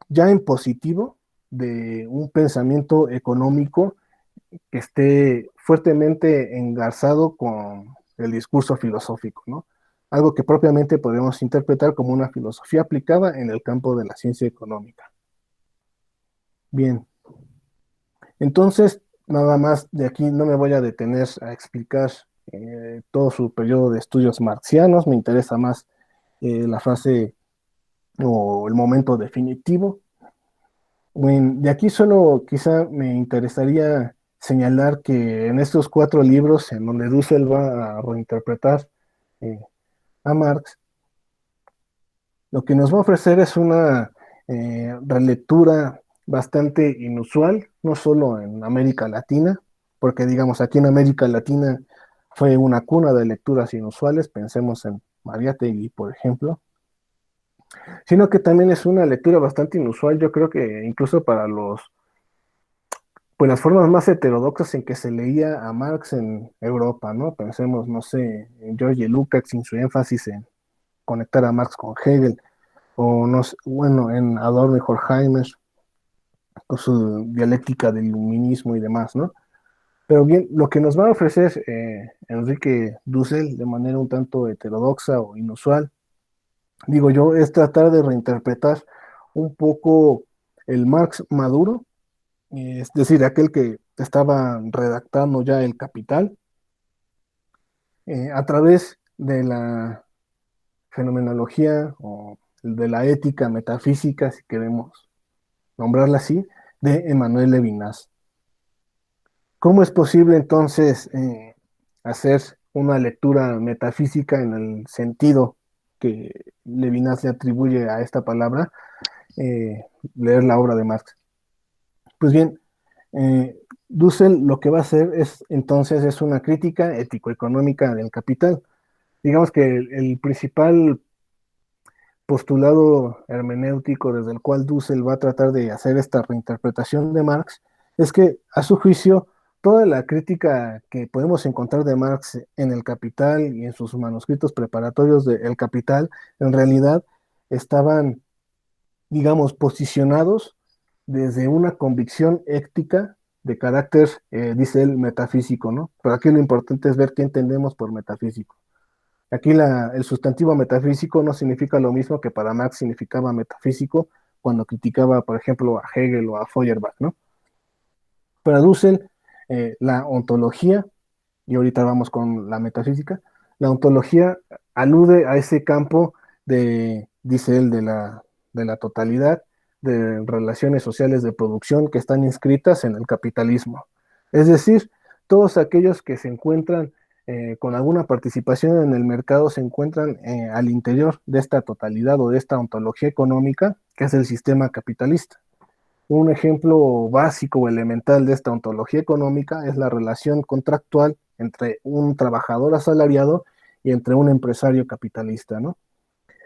ya en positivo de un pensamiento económico que esté fuertemente engarzado con el discurso filosófico, ¿no? Algo que propiamente podemos interpretar como una filosofía aplicada en el campo de la ciencia económica. Bien, entonces, nada más de aquí no me voy a detener a explicar todo su periodo de estudios marxianos, me interesa más la fase o el momento definitivo. Bueno, de aquí solo quizá me interesaría señalar que en estos cuatro libros en donde Dussel va a reinterpretar eh, a Marx, lo que nos va a ofrecer es una relectura bastante inusual, no solo en América Latina, porque digamos aquí en América Latina fue una cuna de lecturas inusuales, pensemos en Mariátegui, por ejemplo, sino que también es una lectura bastante inusual, yo creo que incluso para pues las formas más heterodoxas en que se leía a Marx en Europa, ¿no? Pensemos, no sé, en George Lukács sin su énfasis en conectar a Marx con Hegel, o no sé, bueno, en Adorno y Horkheimer, con su dialéctica del iluminismo y demás, ¿no? Pero bien, lo que nos va a ofrecer Enrique Dussel de manera un tanto heterodoxa o inusual, digo yo, es tratar de reinterpretar un poco el Marx maduro, es decir, aquel que estaba redactando ya el Capital, a través de la fenomenología o de la ética metafísica, si queremos nombrarla así, de Emmanuel Levinas. ¿Cómo es posible entonces hacer una lectura metafísica en el sentido que Levinas le atribuye a esta palabra, leer la obra de Marx? Pues bien, Dussel lo que va a hacer es entonces es una crítica ético-económica del capital. Digamos que el principal postulado hermenéutico desde el cual Dussel va a tratar de hacer esta reinterpretación de Marx es que, a su juicio, toda la crítica que podemos encontrar de Marx en El Capital y en sus manuscritos preparatorios de El Capital, en realidad estaban, digamos, posicionados desde una convicción ética de carácter, dice él, metafísico, ¿no? Pero aquí lo importante es ver qué entendemos por metafísico. Aquí el sustantivo metafísico no significa lo mismo que para Marx significaba metafísico cuando criticaba, por ejemplo, a Hegel o a Feuerbach, ¿no? Para Dussel, la ontología, y ahorita vamos con la metafísica, la ontología alude a ese campo dice él, de la totalidad de relaciones sociales de producción que están inscritas en el capitalismo. Es decir, todos aquellos que se encuentran con alguna participación en el mercado se encuentran al interior de esta totalidad o de esta ontología económica que es el sistema capitalista. Un ejemplo básico o elemental de esta ontología económica es la relación contractual entre un trabajador asalariado y entre un empresario capitalista, ¿no?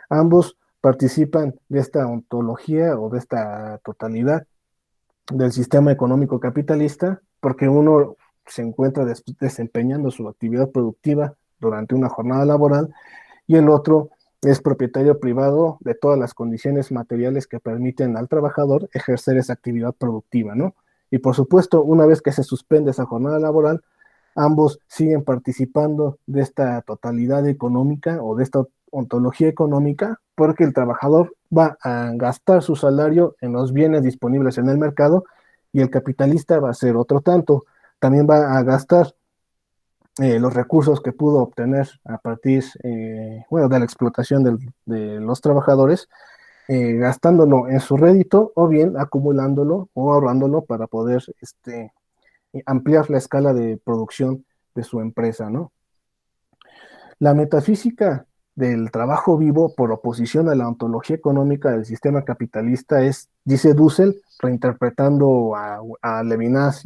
Ambos participan de esta ontología o de esta totalidad del sistema económico capitalista porque uno se encuentra desempeñando su actividad productiva durante una jornada laboral y el otro es propietario privado de todas las condiciones materiales que permiten al trabajador ejercer esa actividad productiva, ¿no? Y por supuesto, una vez que se suspende esa jornada laboral, ambos siguen participando de esta totalidad económica o de esta ontología económica porque el trabajador va a gastar su salario en los bienes disponibles en el mercado y el capitalista va a hacer otro tanto. También va a gastar los recursos que pudo obtener a partir, bueno, de la explotación de los trabajadores, gastándolo en su rédito o bien acumulándolo o ahorrándolo para poder ampliar la escala de producción de su empresa, ¿no? La metafísica del trabajo vivo, por oposición a la ontología económica del sistema capitalista, es, dice Dussel, reinterpretando a Levinas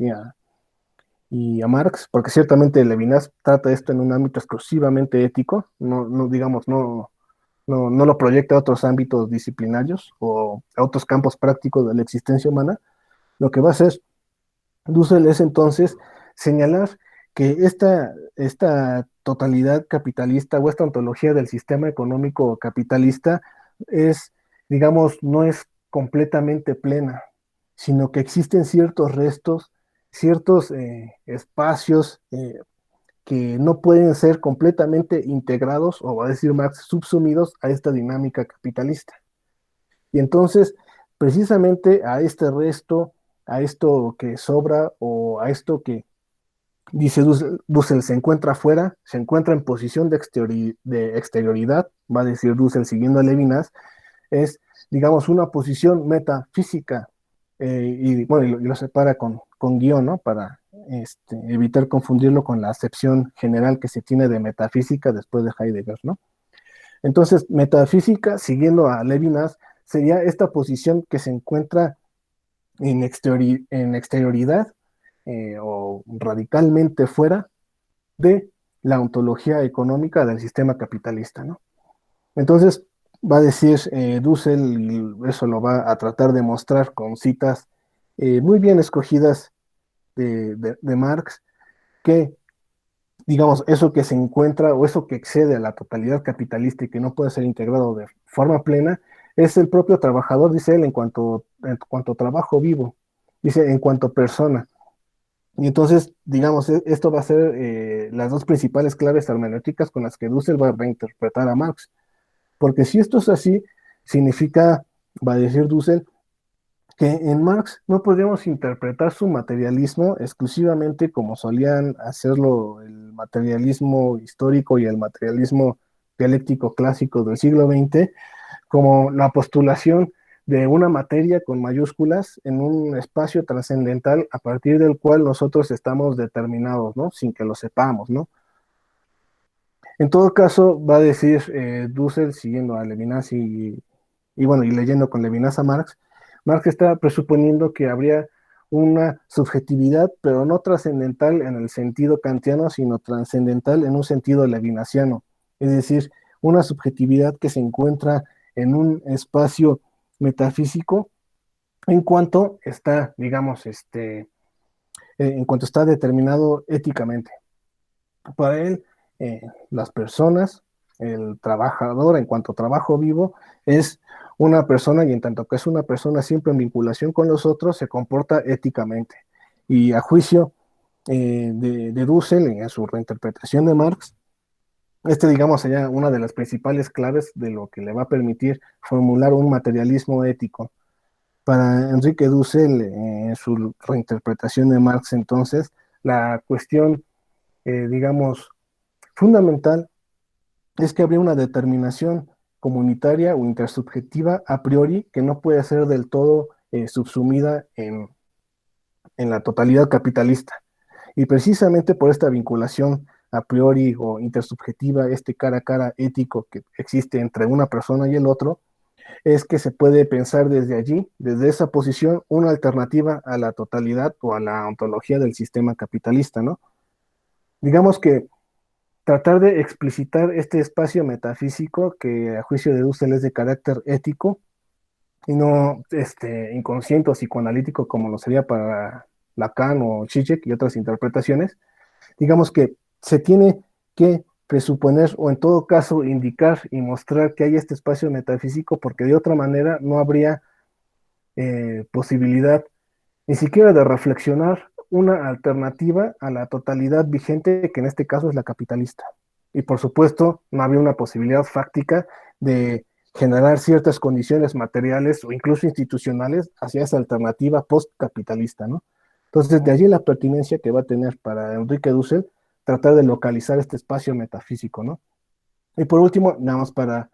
y a Marx, porque ciertamente Levinas trata esto en un ámbito exclusivamente ético, no digamos, no lo proyecta a otros ámbitos disciplinarios o a otros campos prácticos de la existencia humana. Lo que va a hacer Dussel es entonces señalar que esta totalidad capitalista o esta ontología del sistema económico capitalista es, digamos, no es completamente plena, sino que existen ciertos restos, ciertos espacios que no pueden ser completamente integrados o, va a decir Marx, subsumidos a esta dinámica capitalista. Y entonces, precisamente a este resto, a esto que sobra o a esto que dice Dussel se encuentra afuera, se encuentra en posición de exterioridad, va a decir Dussel siguiendo a Levinas, es, digamos, una posición metafísica, y bueno, y lo separa con guión, ¿no? Para evitar confundirlo con la acepción general que se tiene de metafísica después de Heidegger, ¿no? Entonces, metafísica, siguiendo a Levinas, sería esta posición que se encuentra en exterioridad o radicalmente fuera de la ontología económica del sistema capitalista, ¿no? Entonces, va a decir Dussel, y eso lo va a tratar de mostrar con citas muy bien escogidas de Marx, que, digamos, eso que se encuentra o eso que excede a la totalidad capitalista y que no puede ser integrado de forma plena, es el propio trabajador, dice él, en cuanto trabajo vivo, dice, en cuanto persona. Y entonces, digamos, esto va a ser las dos principales claves hermenéuticas con las que Dussel va a reinterpretar a Marx. Porque si esto es así, significa, va a decir Dussel, que en Marx no podríamos interpretar su materialismo exclusivamente como solían hacerlo el materialismo histórico y el materialismo dialéctico clásico del siglo XX, como la postulación de una materia con mayúsculas en un espacio trascendental a partir del cual nosotros estamos determinados, ¿no? Sin que lo sepamos, ¿no? En todo caso, va a decir Dussel, siguiendo a Levinas y bueno, y leyendo con Levinas a Marx, Marx está presuponiendo que habría una subjetividad, pero no trascendental en el sentido kantiano, sino trascendental en un sentido levinasiano. Es decir, una subjetividad que se encuentra en un espacio metafísico en cuanto está, digamos, en cuanto está determinado éticamente. Para él, las personas, el trabajador en cuanto a trabajo vivo, es una persona y en tanto que es una persona siempre en vinculación con los otros, se comporta éticamente. Y a juicio de Dussel, en su reinterpretación de Marx, digamos, sería una de las principales claves de lo que le va a permitir formular un materialismo ético. Para Enrique Dussel, en su reinterpretación de Marx, entonces, la cuestión, digamos, fundamental es que habría una determinación comunitaria o intersubjetiva a priori que no puede ser del todo subsumida en la totalidad capitalista. Y precisamente por esta vinculación a priori o intersubjetiva, este cara a cara ético que existe entre una persona y el otro, es que se puede pensar desde allí, desde esa posición, una alternativa a la totalidad o a la ontología del sistema capitalista, ¿no? Digamos que tratar de explicitar este espacio metafísico que a juicio de Dussel es de carácter ético y no inconsciente o psicoanalítico como lo sería para Lacan o Zizek y otras interpretaciones, digamos que se tiene que presuponer o en todo caso indicar y mostrar que hay este espacio metafísico porque de otra manera no habría posibilidad ni siquiera de reflexionar una alternativa a la totalidad vigente, que en este caso es la capitalista. Y por supuesto, no había una posibilidad fáctica de generar ciertas condiciones materiales o incluso institucionales hacia esa alternativa postcapitalista, ¿no? Entonces, de allí la pertinencia que va a tener para Enrique Dussel tratar de localizar este espacio metafísico, ¿no? Y por último, nada más para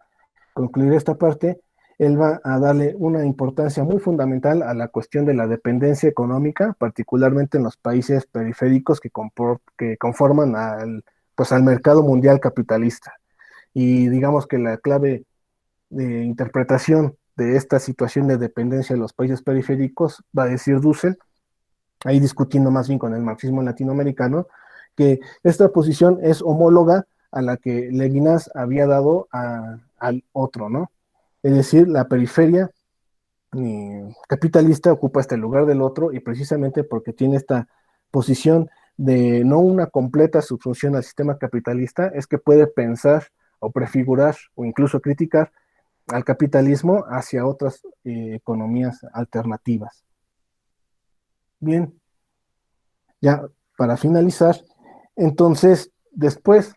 concluir esta parte, él va a darle una importancia muy fundamental a la cuestión de la dependencia económica, particularmente en los países periféricos que conforman pues, al mercado mundial capitalista. Y digamos que la clave de interpretación de esta situación de dependencia de los países periféricos, va a decir Dussel, ahí discutiendo más bien con el marxismo latinoamericano, que esta posición es homóloga a la que Levinas había dado al otro, ¿no? Es decir, la periferia capitalista ocupa este lugar del otro y precisamente porque tiene esta posición de no una completa subsunción al sistema capitalista, es que puede pensar o prefigurar o incluso criticar al capitalismo hacia otras economías alternativas. Bien, ya para finalizar, entonces después,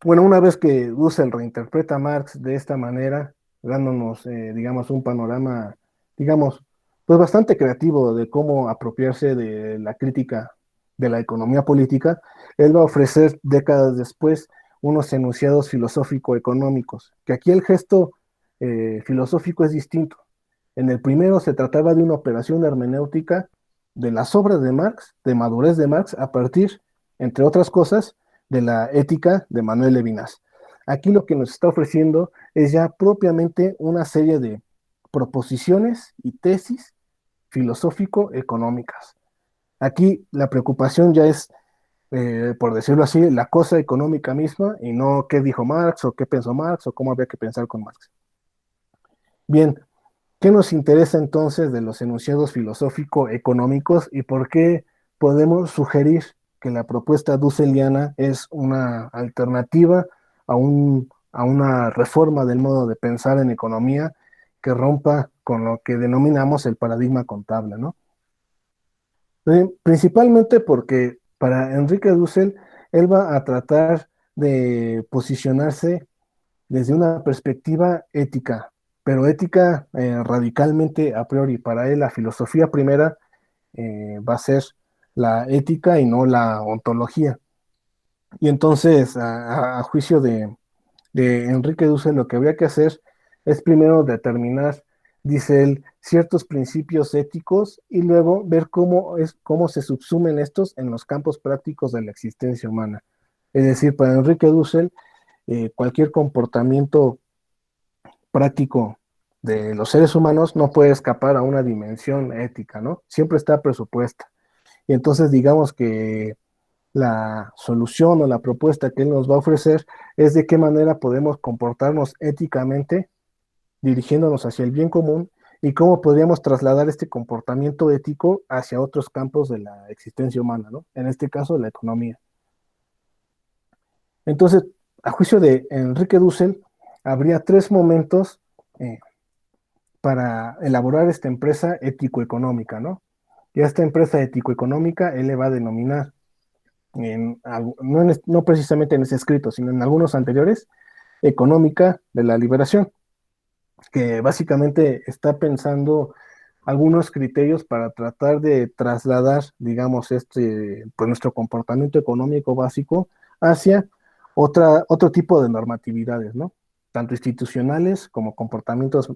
bueno, una vez que Dussel reinterpreta a Marx de esta manera, dándonos, digamos, un panorama, digamos, pues bastante creativo de cómo apropiarse de la crítica de la economía política, él va a ofrecer décadas después unos enunciados filosófico-económicos, que aquí el gesto filosófico es distinto. En el primero se trataba de una operación hermenéutica de las obras de Marx, de madurez de Marx, a partir, entre otras cosas, de la ética de Manuel Levinas. Aquí lo que nos está ofreciendo es ya propiamente una serie de proposiciones y tesis filosófico-económicas. Aquí la preocupación ya es por decirlo así, la cosa económica misma y no qué dijo Marx o qué pensó Marx o cómo había que pensar con Marx. Bien, ¿qué nos interesa entonces de los enunciados filosófico-económicos y por qué podemos sugerir que la propuesta dusseliana es una alternativa a una reforma del modo de pensar en economía que rompa con lo que denominamos el paradigma contable, ¿no? Principalmente porque para Enrique Dussel, él va a tratar de posicionarse desde una perspectiva ética, pero ética radicalmente a priori. Para él, la filosofía primera va a ser la ética y no la ontología. Y entonces, a juicio de Enrique Dussel, lo que habría que hacer es primero determinar, dice él, ciertos principios éticos y luego ver cómo se subsumen estos en los campos prácticos de la existencia humana. Es decir, para Enrique Dussel, cualquier comportamiento práctico de los seres humanos no puede escapar a una dimensión ética, ¿no? Siempre está presupuesta. Y entonces digamos que la solución o la propuesta que él nos va a ofrecer es de qué manera podemos comportarnos éticamente dirigiéndonos hacia el bien común y cómo podríamos trasladar este comportamiento ético hacia otros campos de la existencia humana, ¿no? En este caso, la economía. Entonces, a juicio de Enrique Dussel, habría tres momentos eh, para elaborar esta empresa ético-económica, ¿no? Y a esta empresa ético-económica él le va a denominar, no precisamente en ese escrito, sino en algunos anteriores, económica de la liberación, que básicamente está pensando algunos criterios para tratar de trasladar, digamos, pues nuestro comportamiento económico básico hacia otro tipo de normatividades, ¿no? Tanto institucionales como comportamientos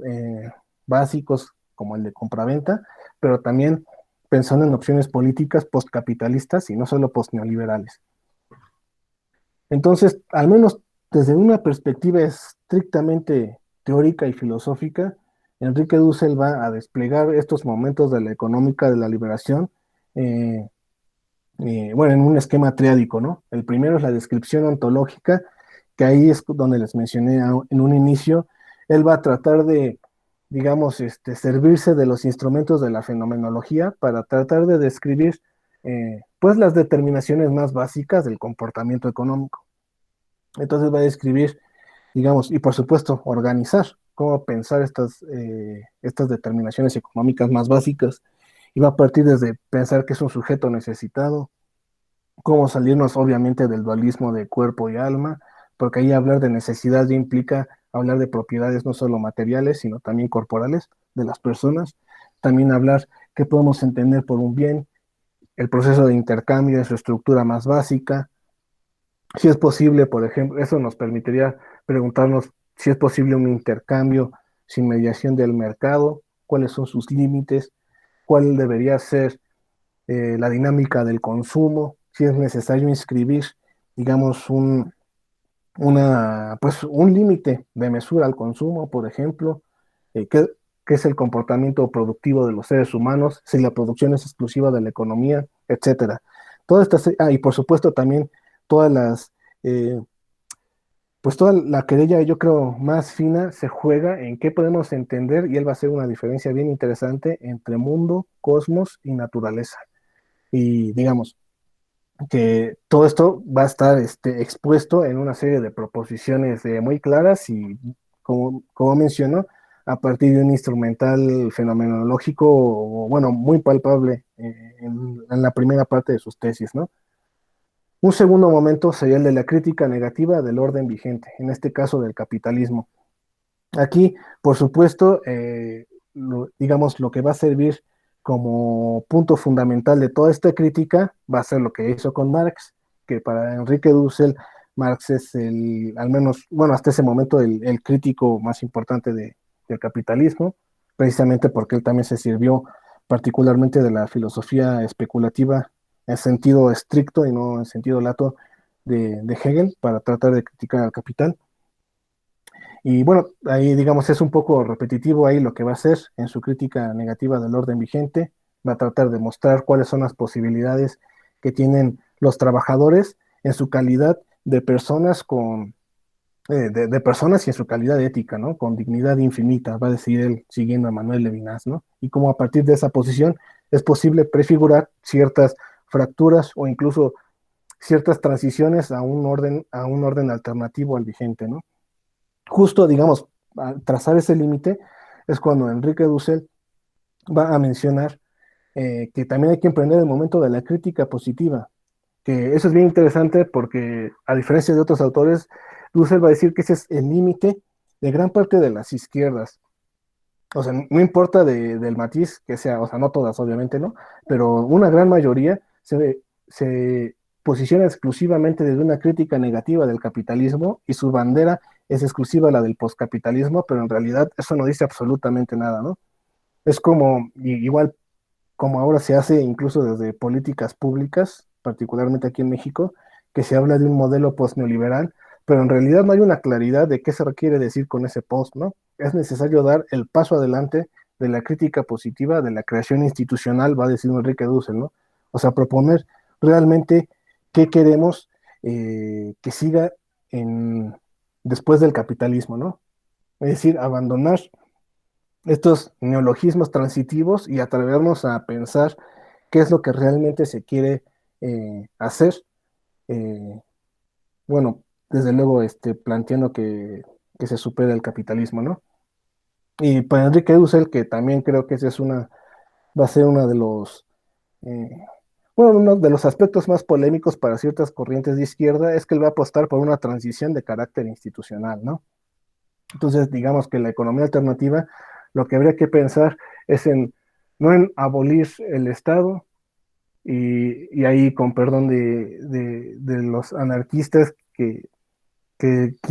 básicos como el de compraventa, pero también pensando en opciones políticas postcapitalistas y no solo postneoliberales. Entonces, al menos desde una perspectiva estrictamente teórica y filosófica, Enrique Dussel va a desplegar estos momentos de la económica de la liberación, eh, bueno, en un esquema triádico, ¿no? El primero es la descripción ontológica, que ahí es donde les mencioné en un inicio. Él va a tratar de, digamos, servirse de los instrumentos de la fenomenología para tratar de describir, pues, las determinaciones más básicas del comportamiento económico. Entonces va a describir, digamos, y por supuesto, organizar cómo pensar estas determinaciones económicas más básicas. Y va a partir desde pensar que es un sujeto necesitado, cómo salirnos obviamente del dualismo de cuerpo y alma, porque ahí hablar de necesidad ya implica hablar de propiedades no solo materiales, sino también corporales de las personas. También hablar qué podemos entender por un bien, el proceso de intercambio en su estructura más básica, si es posible, por ejemplo, eso nos permitiría preguntarnos si es posible un intercambio sin mediación del mercado, cuáles son sus límites, cuál debería ser la dinámica del consumo, si es necesario inscribir, digamos, pues, un límite de mesura al consumo, por ejemplo, qué es el comportamiento productivo de los seres humanos, si la producción es exclusiva de la economía, etcétera. Todas estas, y por supuesto también todas eh, pues toda la querella, yo creo, más fina se juega en qué podemos entender, y él va a hacer una diferencia bien interesante entre mundo, cosmos y naturaleza. Y digamos que todo esto va a estar expuesto en una serie de proposiciones muy claras y, como mencionó, a partir de un instrumental fenomenológico, bueno, muy palpable en la primera parte de sus tesis, ¿no? Un segundo momento sería el de la crítica negativa del orden vigente, en este caso del capitalismo. Aquí, por supuesto, digamos, lo que va a servir como punto fundamental de toda esta crítica va a ser lo que hizo con Marx, que para Enrique Dussel, Marx es al menos, bueno, hasta ese momento, el crítico más importante del capitalismo, precisamente porque él también se sirvió particularmente de la filosofía especulativa en sentido estricto y no en sentido lato de Hegel para tratar de criticar al capital. Y bueno, ahí digamos es un poco repetitivo ahí lo que va a hacer en su crítica negativa del orden vigente. Va a tratar de mostrar cuáles son las posibilidades que tienen los trabajadores en su calidad de personas de personas y en su calidad ética, ¿no? Con dignidad infinita, va a decir él, siguiendo a Manuel Levinas, ¿no? Y cómo a partir de esa posición es posible prefigurar ciertas fracturas o incluso ciertas transiciones a un orden alternativo al vigente, ¿no? Justo, digamos, al trazar ese límite es cuando Enrique Dussel va a mencionar que también hay que emprender el momento de la crítica positiva, que eso es bien interesante porque a diferencia de otros autores, Dussel va a decir que ese es el límite de gran parte de las izquierdas. O sea, no importa del matiz que sea, o sea, no todas, obviamente, ¿no? Pero una gran mayoría se posiciona exclusivamente desde una crítica negativa del capitalismo y su bandera es exclusiva la del poscapitalismo, pero en realidad eso no dice absolutamente nada, ¿no? Es como, igual como ahora se hace incluso desde políticas públicas, particularmente aquí en México, que se habla de un modelo post-neoliberal, pero en realidad no hay una claridad de qué se requiere decir con ese post, ¿no? Es necesario dar el paso adelante de la crítica positiva, de la creación institucional, va a decir Enrique Dussel, ¿no? O sea, proponer realmente qué queremos que siga en, después del capitalismo, ¿no? Es decir, abandonar estos neologismos transitivos y atrevernos a pensar qué es lo que realmente se quiere hacer. eh, bueno, desde luego planteando que se supere el capitalismo, ¿no? Y para Enrique Dussel, que también creo que ese es va a ser uno de eh, bueno, uno de los aspectos más polémicos para ciertas corrientes de izquierda es que él va a apostar por una transición de carácter institucional, ¿no? Entonces, digamos que la economía alternativa, lo que habría que pensar es no en abolir el Estado, y ahí, con perdón de los anarquistas que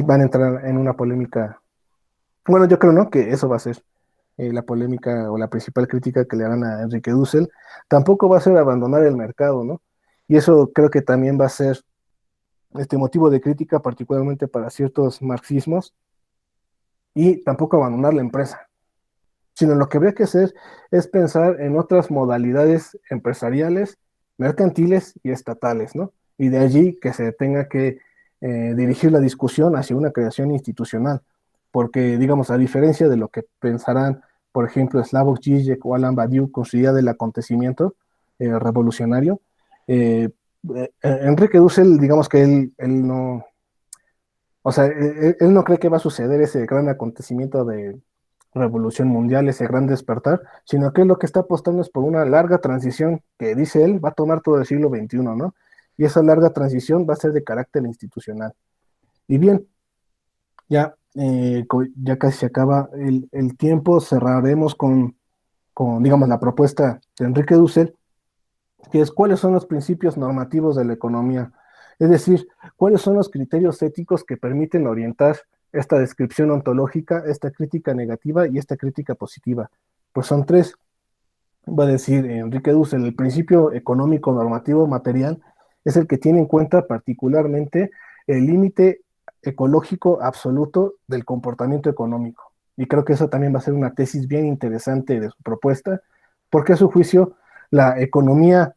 van a entrar en una polémica. Bueno, yo creo, ¿no? Que eso va a ser la polémica o la principal crítica que le harán a Enrique Dussel. Tampoco va a ser abandonar el mercado, ¿no? Y eso creo que también va a ser este motivo de crítica, particularmente para ciertos marxismos, y tampoco abandonar la empresa, sino lo que habría que hacer es pensar en otras modalidades empresariales, mercantiles y estatales, ¿no? Y de allí que se tenga que dirigir la discusión hacia una creación institucional, porque, digamos, a diferencia de lo que pensarán, por ejemplo, Slavoj Žižek o Alan Badiou con su idea del acontecimiento revolucionario, Enrique Dussel, digamos que él no, o sea, él no cree que va a suceder ese gran acontecimiento de revolución mundial, ese gran despertar, sino que lo que está apostando es por una larga transición que, dice él, va a tomar todo el siglo XXI, ¿no? Y esa larga transición va a ser de carácter institucional. Y bien, ya casi se acaba el tiempo, cerraremos digamos, la propuesta de Enrique Dussel, que es cuáles son los principios normativos de la economía, es decir, cuáles son los criterios éticos que permiten orientar esta descripción ontológica, esta crítica negativa y esta crítica positiva. Pues son tres, va a decir Enrique Dussel. El principio económico normativo material es el que tiene en cuenta particularmente el límite ecológico absoluto del comportamiento económico. Y creo que eso también va a ser una tesis bien interesante de su propuesta, porque a su juicio la economía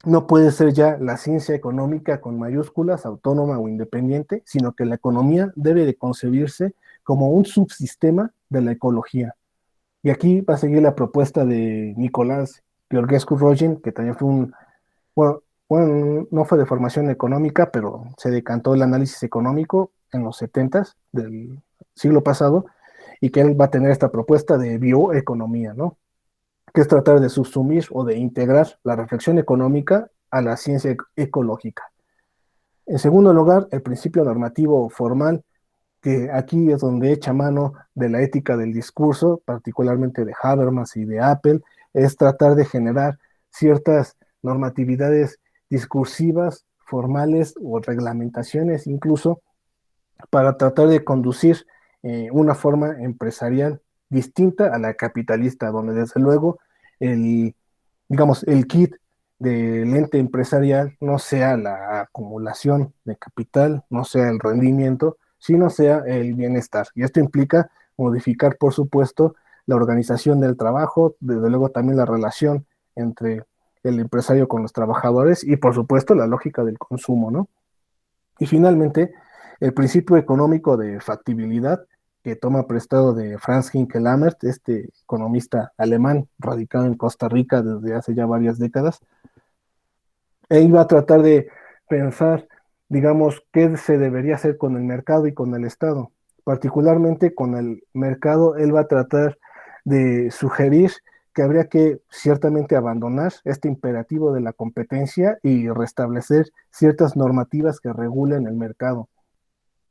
no puede ser ya la ciencia económica con mayúsculas, autónoma o independiente, sino que la economía debe de concebirse como un subsistema de la ecología. Y aquí va a seguir la propuesta de Nicolás Georgescu-Roegen, que también fue bueno, bueno, no fue de formación económica, pero se decantó el análisis económico en los 70 del siglo pasado, y que él va a tener esta propuesta de bioeconomía, ¿no? Que es tratar de subsumir o de integrar la reflexión económica a la ciencia ecológica. En segundo lugar, el principio normativo formal, que aquí es donde echa mano de la ética del discurso, particularmente de Habermas y de Apple, es tratar de generar ciertas normatividades discursivas, formales o reglamentaciones incluso, para tratar de conducir una forma empresarial distinta a la capitalista, donde desde luego el, digamos, el kit del ente empresarial no sea la acumulación de capital, no sea el rendimiento, sino sea el bienestar. Y esto implica modificar, por supuesto, la organización del trabajo, desde luego también la relación entre el empresario con los trabajadores y por supuesto la lógica del consumo, ¿no? Y finalmente, el principio económico de factibilidad que toma prestado de Franz Hinkelammert, este economista alemán radicado en Costa Rica desde hace ya varias décadas. Él va a tratar de pensar, digamos, qué se debería hacer con el mercado y con el Estado. Particularmente con el mercado, él va a tratar de sugerir que habría que ciertamente abandonar este imperativo de la competencia y restablecer ciertas normativas que regulen el mercado.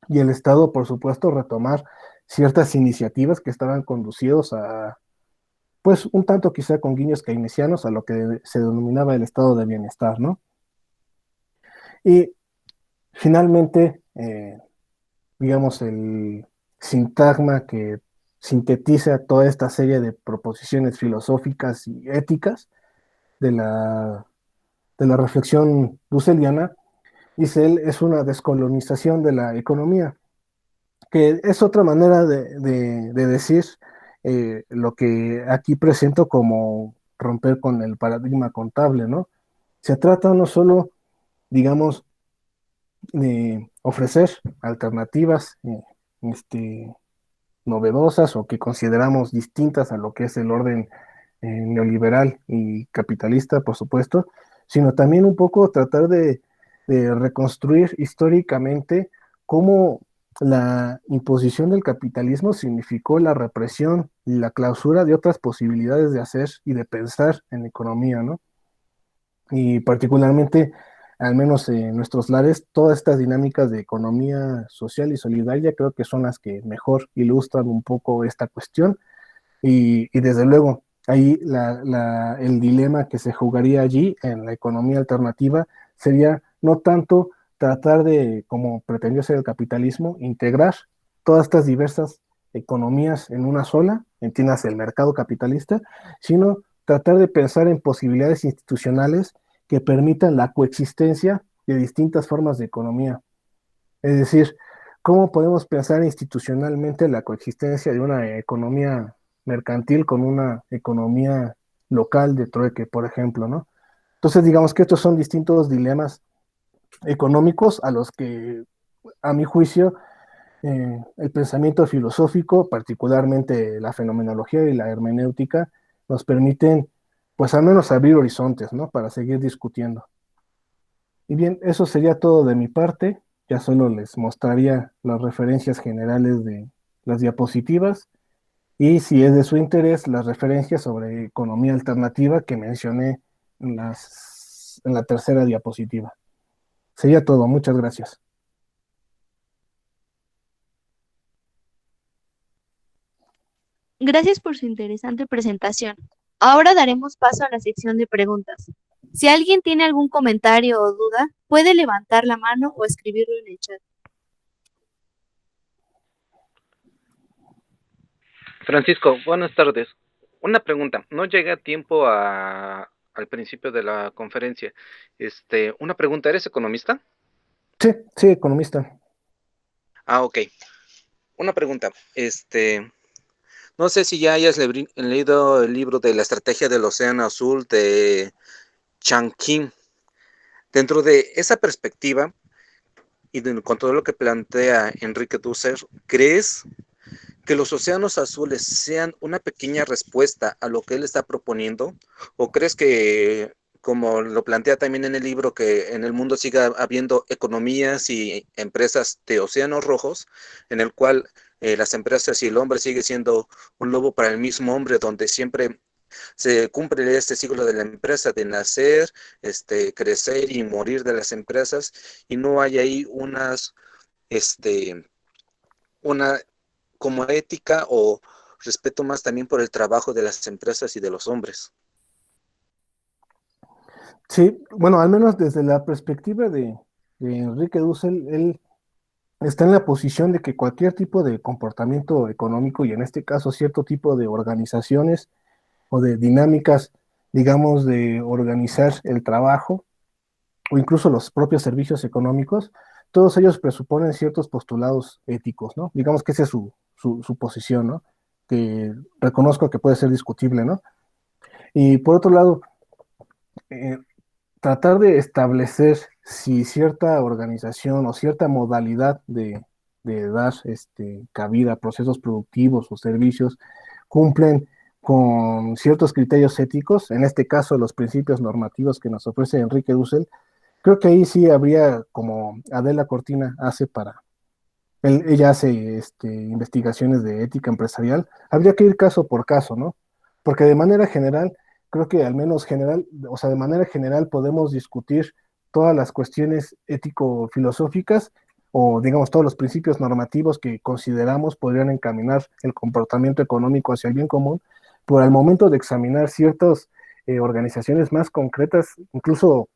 Y el Estado, por supuesto, retomar ciertas iniciativas que estaban conducidos a, pues, un tanto quizá con guiños keynesianos a lo que se denominaba el estado de bienestar, ¿no? Y finalmente, digamos, el sintagma que sintetiza toda esta serie de proposiciones filosóficas y éticas de de la reflexión dusseliana, dice él, es una descolonización de la economía, que es otra manera de decir lo que aquí presento como romper con el paradigma contable, ¿no? Se trata no solo, digamos, de ofrecer alternativas este, novedosas o que consideramos distintas a lo que es el orden neoliberal y capitalista, por supuesto, sino también un poco tratar de reconstruir históricamente cómo la imposición del capitalismo significó la represión y la clausura de otras posibilidades de hacer y de pensar en economía, ¿no? Y particularmente, al menos en nuestros lares, todas estas dinámicas de economía social y solidaria creo que son las que mejor ilustran un poco esta cuestión y desde luego, ahí el dilema que se jugaría allí en la economía alternativa sería no tanto tratar de, como pretendió ser el capitalismo, integrar todas estas diversas economías en una sola, entiendas el mercado capitalista, sino tratar de pensar en posibilidades institucionales que permitan la coexistencia de distintas formas de economía. Es decir, ¿cómo podemos pensar institucionalmente la coexistencia de una economía mercantil con una economía local de trueque, por ejemplo, ¿no? Entonces, digamos que estos son distintos dilemas económicos a los que, a mi juicio, el pensamiento filosófico, particularmente la fenomenología y la hermenéutica, nos permiten, pues al menos abrir horizontes, ¿no? Para seguir discutiendo. Y bien, eso sería todo de mi parte. Ya solo les mostraría las referencias generales de las diapositivas y si es de su interés, las referencias sobre economía alternativa que mencioné en la tercera diapositiva. Sería todo. Muchas gracias. Gracias por su interesante presentación. Ahora daremos paso a la sección de preguntas. Si alguien tiene algún comentario o duda, puede levantar la mano o escribirlo en el chat. Francisco, buenas tardes. Una pregunta, no llegué a tiempo al principio de la conferencia. Una pregunta, ¿eres economista? Sí, sí, economista. Ah, ok. Una pregunta, no sé si ya hayas leído el libro de la estrategia del Océano Azul de Chang Kim. Dentro de esa perspectiva y con todo lo que plantea Enrique Dussel, ¿crees que los océanos azules sean una pequeña respuesta a lo que él está proponiendo? ¿O crees que, como lo plantea también en el libro, que en el mundo siga habiendo economías y empresas de océanos rojos, en el cual las empresas y el hombre sigue siendo un lobo para el mismo hombre, donde siempre se cumple este ciclo de la empresa de nacer, crecer y morir de las empresas, y no hay ahí este, una como ética o respeto más también por el trabajo de las empresas y de los hombres? Sí, bueno, al menos desde la perspectiva de Enrique Dussel, él está en la posición de que cualquier tipo de comportamiento económico, y en este caso cierto tipo de organizaciones o de dinámicas, digamos, de organizar el trabajo o incluso los propios servicios económicos, todos ellos presuponen ciertos postulados éticos, ¿no? Digamos que esa es su posición, ¿no? Que reconozco que puede ser discutible, ¿no? Y por otro lado, eh, tratar de establecer si cierta organización o cierta modalidad de dar cabida a procesos productivos o servicios cumplen con ciertos criterios éticos, en este caso los principios normativos que nos ofrece Enrique Dussel. Creo que ahí sí habría, como Adela Cortina hace ella hace investigaciones de ética empresarial, habría que ir caso por caso, ¿no? Porque de manera general, creo que al menos general, o sea, de manera general podemos discutir todas las cuestiones ético-filosóficas o, digamos, todos los principios normativos que consideramos podrían encaminar el comportamiento económico hacia el bien común, pero al momento de examinar ciertas organizaciones más concretas, incluso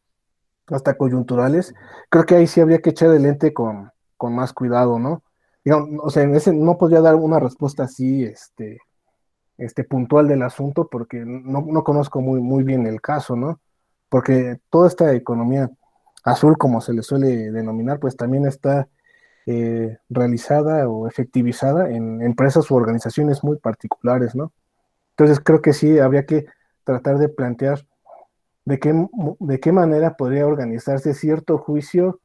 hasta coyunturales, creo que ahí sí habría que echar el lente con más cuidado, ¿no? Digamos, o sea, en ese no podría dar una respuesta así, puntual del asunto, porque no conozco muy bien el caso, ¿no? Porque toda esta economía azul, como se le suele denominar, pues también está realizada o efectivizada en empresas u organizaciones muy particulares, ¿no? Entonces creo que sí habría que tratar de plantear de qué manera podría organizarse cierto juicio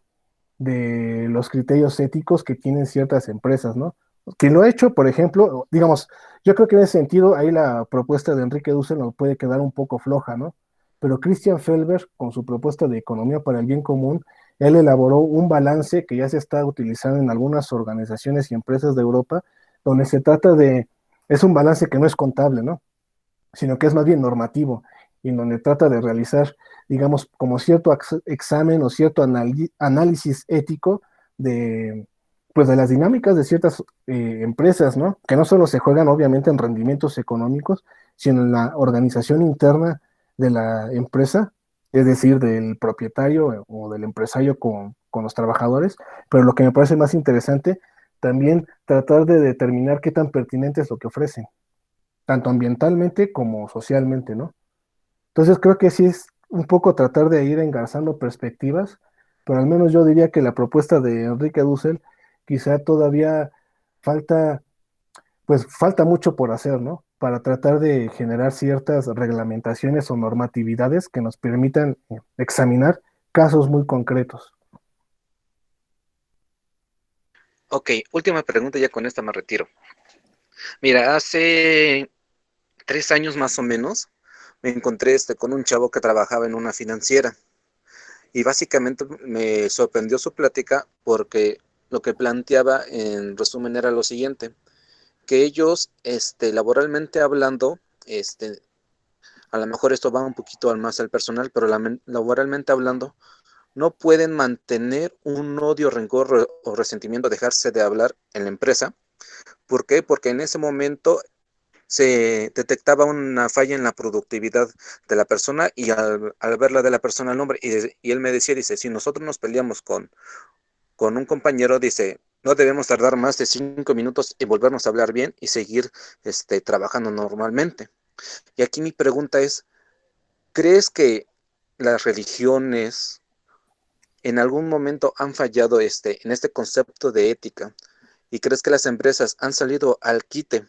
de los criterios éticos que tienen ciertas empresas, ¿no? Quien lo ha hecho, por ejemplo, digamos, yo creo que en ese sentido ahí la propuesta de Enrique Dussel nos puede quedar un poco floja, ¿no? Pero Christian Felber, con su propuesta de economía para el bien común, él elaboró un balance que ya se está utilizando en algunas organizaciones y empresas de Europa, donde se trata es un balance que no es contable, ¿no? Sino que es más bien normativo, y en donde trata de realizar, digamos, como cierto examen o cierto análisis ético de, pues, de las dinámicas de ciertas empresas, ¿no? Que no solo se juegan, obviamente, en rendimientos económicos, sino en la organización interna de la empresa, es decir, del propietario o del empresario con los trabajadores. Pero lo que me parece más interesante, también tratar de determinar qué tan pertinente es lo que ofrecen tanto ambientalmente como socialmente, ¿no? Entonces creo que sí es un poco tratar de ir engarzando perspectivas, pero al menos yo diría que la propuesta de Enrique Dussel quizá todavía falta, pues falta mucho por hacer, ¿no? Para tratar de generar ciertas reglamentaciones o normatividades que nos permitan examinar casos muy concretos. Ok, última pregunta, ya con esta me retiro. Mira, hace 3 años más o menos me encontré con un chavo que trabajaba en una financiera y básicamente me sorprendió su plática porque lo que planteaba en resumen era lo siguiente, que ellos, laboralmente hablando, a lo mejor esto va un poquito al más al personal, pero laboralmente hablando, no pueden mantener un odio, rencor o resentimiento, dejarse de hablar en la empresa. ¿Por qué? Porque en ese momento se detectaba una falla en la productividad de la persona y al verla de la persona al nombre, y él me decía, dice, si nosotros nos peleamos con un compañero, dice, no debemos tardar más de 5 minutos en volvernos a hablar bien y seguir trabajando normalmente. Y aquí mi pregunta es, ¿crees que las religiones en algún momento han fallado en este concepto de ética? ¿Y crees que las empresas han salido al quite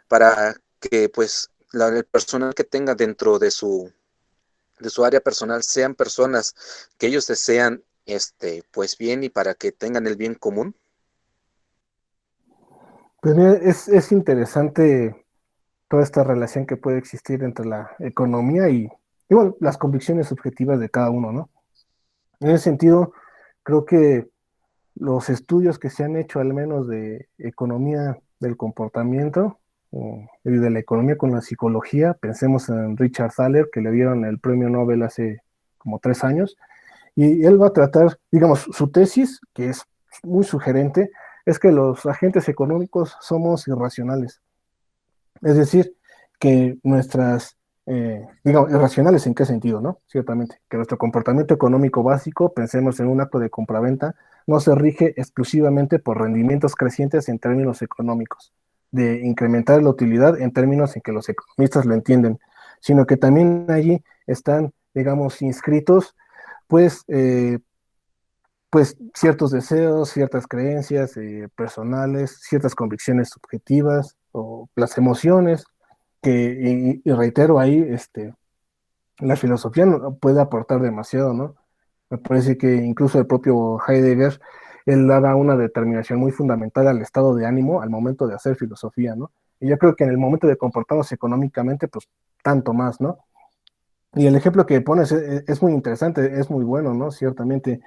para que pues el personal que tenga dentro de su área personal sean personas que ellos desean pues bien y para que tengan el bien común? Pues mira, es interesante toda esta relación que puede existir entre la economía y bueno, las convicciones subjetivas de cada uno, ¿no? En ese sentido, creo que los estudios que se han hecho, al menos de economía del comportamiento y de la economía con la psicología, pensemos en Richard Thaler, que le dieron el premio Nobel hace como 3 años, y él va a tratar, digamos, su tesis, que es muy sugerente, es que los agentes económicos somos irracionales. Es decir, que digamos, irracionales en qué sentido, ¿no? Ciertamente, que nuestro comportamiento económico básico, pensemos en un acto de compraventa, no se rige exclusivamente por rendimientos crecientes en términos económicos, de incrementar la utilidad en términos en que los economistas lo entienden, sino que también allí están, digamos, inscritos, pues, pues ciertos deseos, ciertas creencias personales, ciertas convicciones subjetivas o las emociones, que, y reitero ahí, la filosofía puede aportar demasiado, ¿no? Me parece que incluso el propio Heidegger, él daba una determinación muy fundamental al estado de ánimo al momento de hacer filosofía, ¿no? Y yo creo que en el momento de comportarnos económicamente, pues tanto más, ¿no? Y el ejemplo que pones es muy interesante, es muy bueno, ¿no? Ciertamente,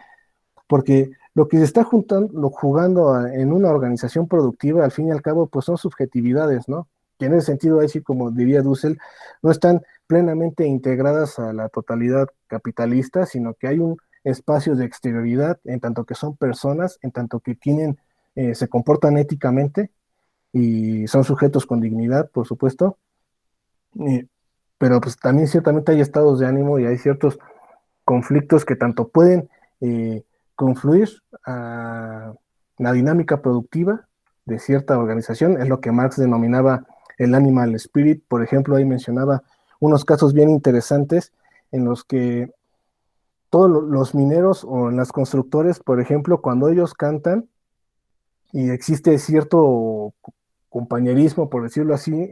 porque lo que se está jugando en una organización productiva, al fin y al cabo, pues son subjetividades, ¿no? Que en ese sentido, ahí sí, como diría Dussel, no están plenamente integradas a la totalidad capitalista, sino que hay un espacio de exterioridad, en tanto que son personas, en tanto que tienen, se comportan éticamente y son sujetos con dignidad, por supuesto, eh, pero pues también ciertamente hay estados de ánimo y hay ciertos conflictos que tanto pueden eh, confluir a la dinámica productiva de cierta organización, es lo que Marx denominaba el animal spirit. Por ejemplo, ahí mencionaba unos casos bien interesantes en los que todos los mineros o las constructores, por ejemplo, cuando ellos cantan y existe cierto compañerismo, por decirlo así,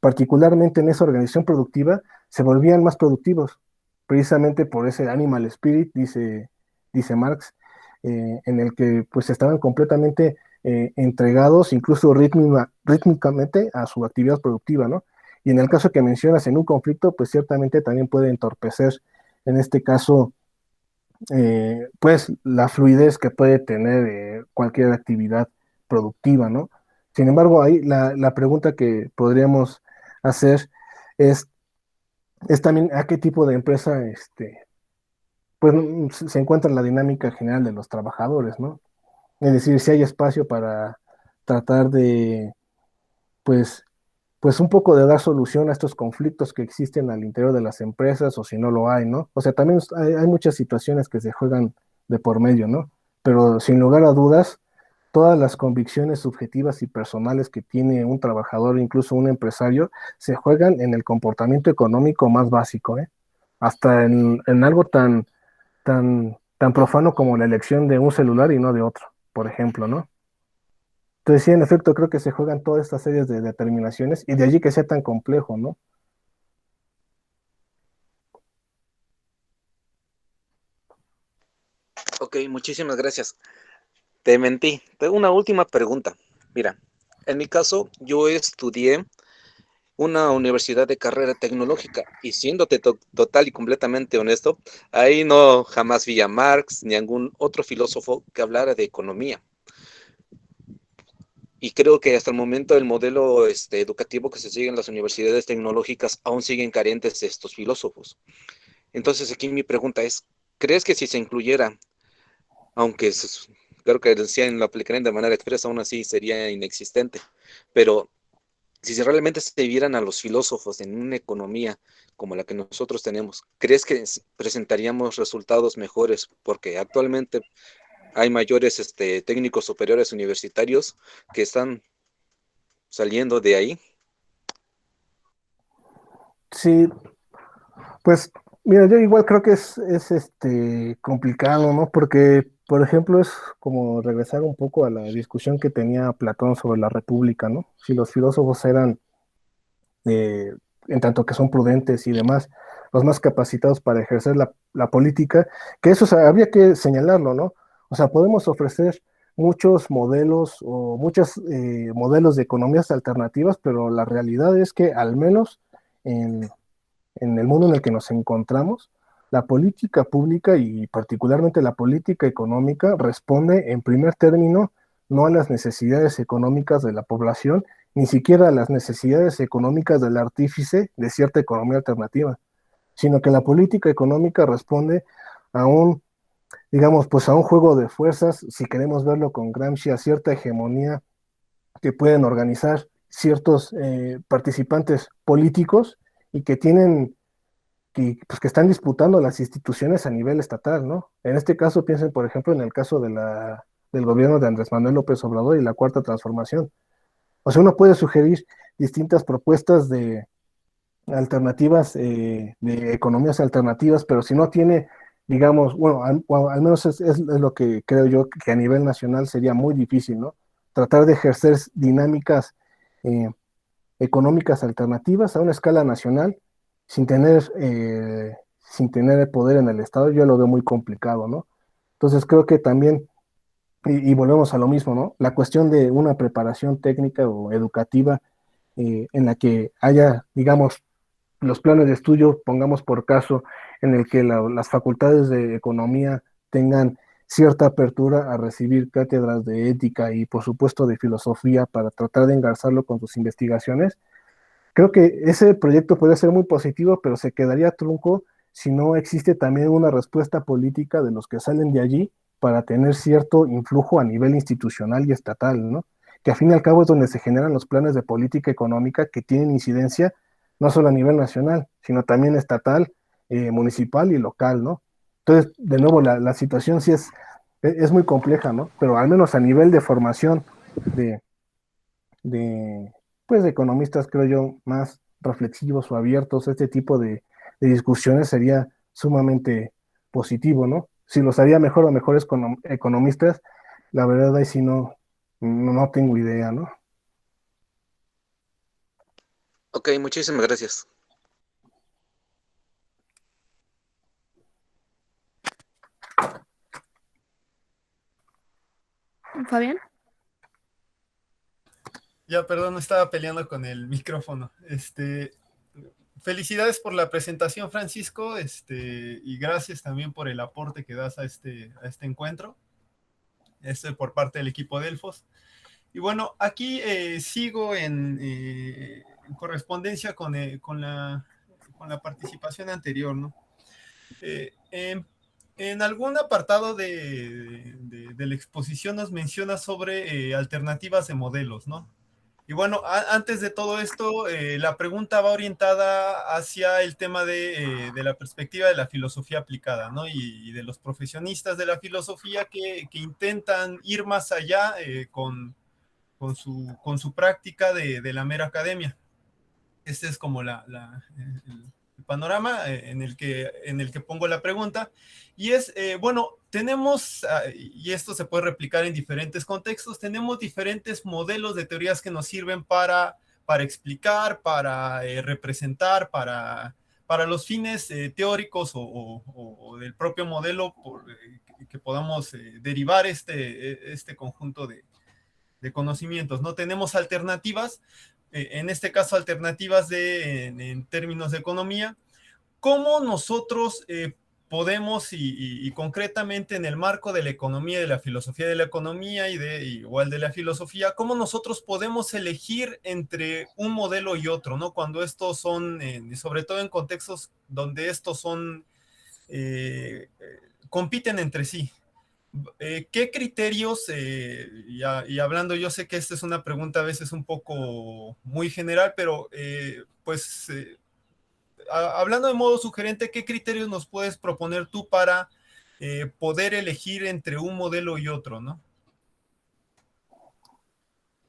particularmente en esa organización productiva, se volvían más productivos, precisamente por ese animal spirit, dice Marx, en el que pues estaban completamente entregados, incluso rítmicamente, a su actividad productiva, ¿no? Y en el caso que mencionas, en un conflicto, pues ciertamente también puede entorpecer, en este caso, pues la fluidez que puede tener cualquier actividad productiva, ¿no? Sin embargo, ahí la pregunta que podríamos hacer es, es también a qué tipo de empresa pues, se encuentra la dinámica general de los trabajadores, ¿no? Es decir, si hay espacio para tratar de, pues, pues un poco de dar solución a estos conflictos que existen al interior de las empresas o si no lo hay, ¿no? O sea, también hay muchas situaciones que se juegan de por medio, ¿no? Pero sin lugar a dudas, todas las convicciones subjetivas y personales que tiene un trabajador, incluso un empresario, se juegan en el comportamiento económico más básico, ¿eh? Hasta en algo tan profano como la elección de un celular y no de otro, por ejemplo, ¿no? Entonces, sí, en efecto, creo que se juegan todas estas series de determinaciones y de allí que sea tan complejo, ¿no? Ok, muchísimas gracias. Te mentí. Tengo una última pregunta. Mira, en mi caso, yo estudié una universidad de carrera tecnológica y siéndote total y completamente honesto, ahí no jamás vi a Marx ni a algún otro filósofo que hablara de economía. Y creo que hasta el momento el modelo educativo que se sigue en las universidades tecnológicas aún siguen carentes de estos filósofos. Entonces aquí mi pregunta es, ¿crees que si se incluyera, aunque creo que decían lo aplicarían de manera expresa, aún así sería inexistente, pero si realmente se vieran a los filósofos en una economía como la que nosotros tenemos, ¿crees que presentaríamos resultados mejores? Porque actualmente hay mayores técnicos superiores universitarios que están saliendo de ahí. Sí, pues mira, yo igual creo que es complicado, ¿no? Porque, por ejemplo, es como regresar un poco a la discusión que tenía Platón sobre la república, ¿no? Si los filósofos eran, eh, en tanto que son prudentes y demás, los más capacitados para ejercer la política, que eso, o sea, habría que señalarlo, ¿no? O sea, podemos ofrecer muchos modelos o muchos modelos de economías alternativas, pero la realidad es que al menos en el mundo en el que nos encontramos, la política pública y particularmente la política económica responde en primer término no a las necesidades económicas de la población, ni siquiera a las necesidades económicas del artífice de cierta economía alternativa, sino que la política económica responde a un, digamos, pues a un juego de fuerzas, si queremos verlo con Gramsci, a cierta hegemonía que pueden organizar ciertos participantes políticos y que tienen pues, que están disputando las instituciones a nivel estatal, ¿no? En este caso, piensen, por ejemplo, en el caso del gobierno de Andrés Manuel López Obrador y la Cuarta Transformación. O sea, uno puede sugerir distintas propuestas de alternativas, de economías alternativas, pero si no tiene, digamos, bueno, o al menos es lo que creo yo que a nivel nacional sería muy difícil, ¿no? Tratar de ejercer dinámicas eh, económicas alternativas a una escala nacional sin tener el poder en el Estado, yo lo veo muy complicado, ¿no? Entonces creo que también, y volvemos a lo mismo, ¿no? La cuestión de una preparación técnica o educativa en la que haya, digamos, los planes de estudio, pongamos por caso, en el que las facultades de economía tengan cierta apertura a recibir cátedras de ética y, por supuesto, de filosofía para tratar de engarzarlo con sus investigaciones. Creo que ese proyecto podría ser muy positivo, pero se quedaría trunco si no existe también una respuesta política de los que salen de allí para tener cierto influjo a nivel institucional y estatal, ¿no? Que a fin y al cabo es donde se generan los planes de política económica que tienen incidencia no solo a nivel nacional, sino también estatal, municipal y local, ¿no? Entonces, de nuevo, la situación sí es muy compleja, ¿no? Pero al menos a nivel de formación de, de, pues, de economistas, creo yo, más reflexivos o abiertos a este tipo de discusiones sería sumamente positivo, ¿no? Si los haría mejor o mejores economistas, la verdad ahí sí no tengo idea, ¿no? Ok, muchísimas gracias. Fabián. Ya, perdón, estaba peleando con el micrófono. Felicidades por la presentación, Francisco, y gracias también por el aporte que das a este encuentro, por parte del equipo Delfos. Y bueno, aquí sigo en correspondencia con la participación anterior, ¿no? En algún apartado de la exposición nos menciona sobre alternativas de modelos, ¿no? Y bueno, antes de todo esto, la pregunta va orientada hacia el tema de la perspectiva de la filosofía aplicada, ¿no? Y de los profesionistas de la filosofía que intentan ir más allá con su práctica de la mera academia. Este es como el panorama en el que pongo la pregunta. Y es, bueno, tenemos, y esto se puede replicar en diferentes contextos, tenemos diferentes modelos de teorías que nos sirven para explicar, para representar, para los fines teóricos o del propio modelo que podamos derivar este conjunto de conocimientos, ¿no? Tenemos alternativas, en este caso alternativas en términos de economía. ¿Cómo nosotros podemos y concretamente en el marco de la economía, de la filosofía de la economía igual de la filosofía, cómo nosotros podemos elegir entre un modelo y otro, ¿no? Cuando estos son, sobre todo en contextos donde estos son, compiten entre sí? ¿Qué criterios, y hablando, yo sé que esta es una pregunta a veces un poco muy general, pero pues hablando de modo sugerente, ¿qué criterios nos puedes proponer tú para poder elegir entre un modelo y otro, ¿no?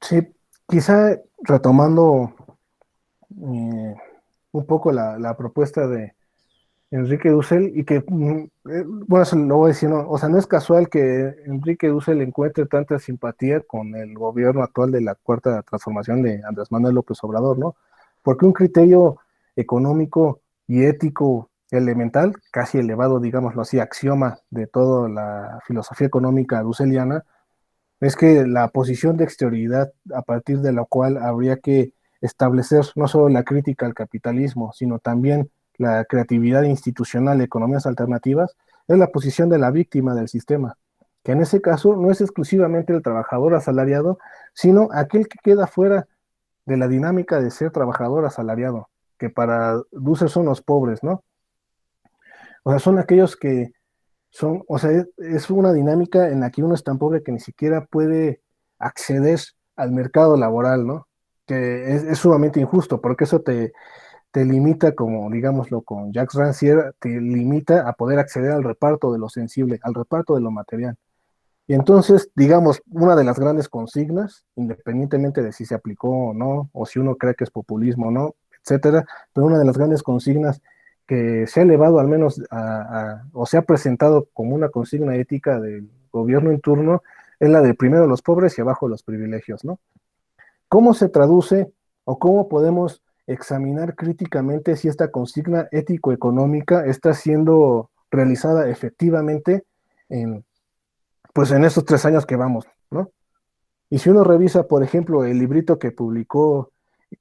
Sí, quizá retomando un poco la propuesta de Enrique Dussel y que, bueno, eso lo voy a decir, no, o sea, no es casual que Enrique Dussel encuentre tanta simpatía con el gobierno actual de la Cuarta Transformación de Andrés Manuel López Obrador, ¿no? Porque un criterio económico y ético elemental, casi elevado, digámoslo así, axioma de toda la filosofía económica dusseliana, es que la posición de exterioridad a partir de la cual habría que establecer no solo la crítica al capitalismo, sino también la creatividad institucional de economías alternativas, es la posición de la víctima del sistema, que en ese caso no es exclusivamente el trabajador asalariado, sino aquel que queda fuera de la dinámica de ser trabajador asalariado, que para Dussel son los pobres, ¿no? O sea, son aquellos que o sea, es una dinámica en la que uno es tan pobre que ni siquiera puede acceder al mercado laboral, ¿no? Que es sumamente injusto, porque eso te limita, como digámoslo con Jacques Rancière, te limita a poder acceder al reparto de lo sensible, al reparto de lo material. Y entonces, digamos, una de las grandes consignas, independientemente de si se aplicó o no, o si uno cree que es populismo o no, etcétera, pero una de las grandes consignas que se ha elevado al menos o se ha presentado como una consigna ética del gobierno en turno es la de primero los pobres y abajo los privilegios, ¿no? ¿Cómo se traduce o cómo podemos examinar críticamente si esta consigna ético-económica está siendo realizada efectivamente en, pues en estos 3 años que vamos, ¿no? Y si uno revisa, por ejemplo, el librito que publicó,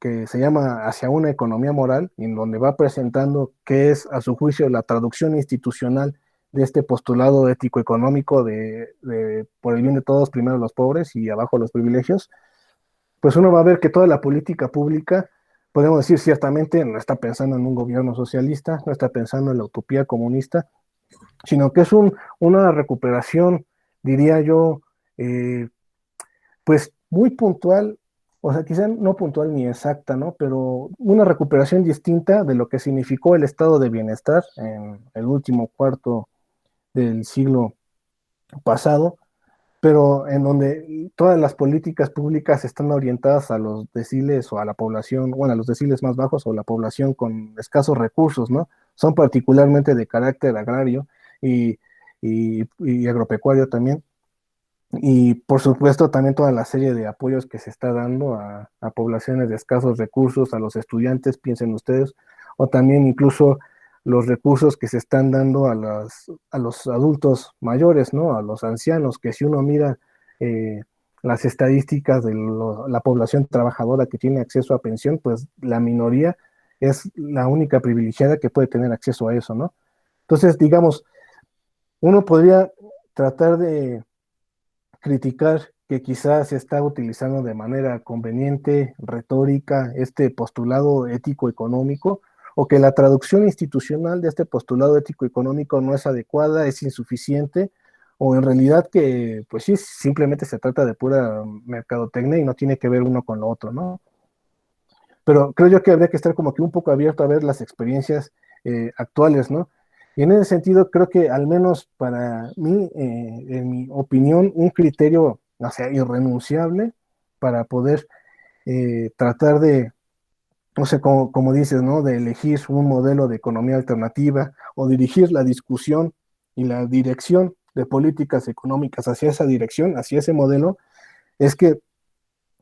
que se llama Hacia una economía moral, en donde va presentando qué es, a su juicio, la traducción institucional de este postulado ético-económico de por el bien de todos, primero los pobres y abajo los privilegios, pues uno va a ver que toda la política pública, podemos decir ciertamente, no está pensando en un gobierno socialista, no está pensando en la utopía comunista, sino que es una recuperación, diría yo, eh, pues muy puntual, o sea, quizá no puntual ni exacta, ¿no? Pero una recuperación distinta de lo que significó el estado de bienestar en el último cuarto del siglo pasado, pero en donde todas las políticas públicas están orientadas a los deciles o a la población, bueno, a los deciles más bajos o la población con escasos recursos, ¿no? Son particularmente de carácter agrario y agropecuario también. Y por supuesto también toda la serie de apoyos que se está dando a poblaciones de escasos recursos, a los estudiantes, piensen ustedes, o también incluso los recursos que se están dando a los adultos mayores, ¿no? A los ancianos, que si uno mira las estadísticas de la población trabajadora que tiene acceso a pensión, pues la minoría es la única privilegiada que puede tener acceso a eso, ¿no? Entonces, digamos, uno podría tratar de criticar que quizás se está utilizando de manera conveniente, retórica, este postulado ético-económico, o que la traducción institucional de este postulado ético-económico no es adecuada, es insuficiente, o en realidad que, pues sí, simplemente se trata de pura mercadotecnia y no tiene que ver uno con lo otro, ¿no? Pero creo yo que habría que estar como que un poco abierto a ver las experiencias actuales, ¿no? Y en ese sentido, creo que al menos para mí, en mi opinión, un criterio, o sea, irrenunciable para poder tratar de, no sé, como dices, ¿no? De elegir un modelo de economía alternativa o dirigir la discusión y la dirección de políticas económicas hacia esa dirección, hacia ese modelo, es que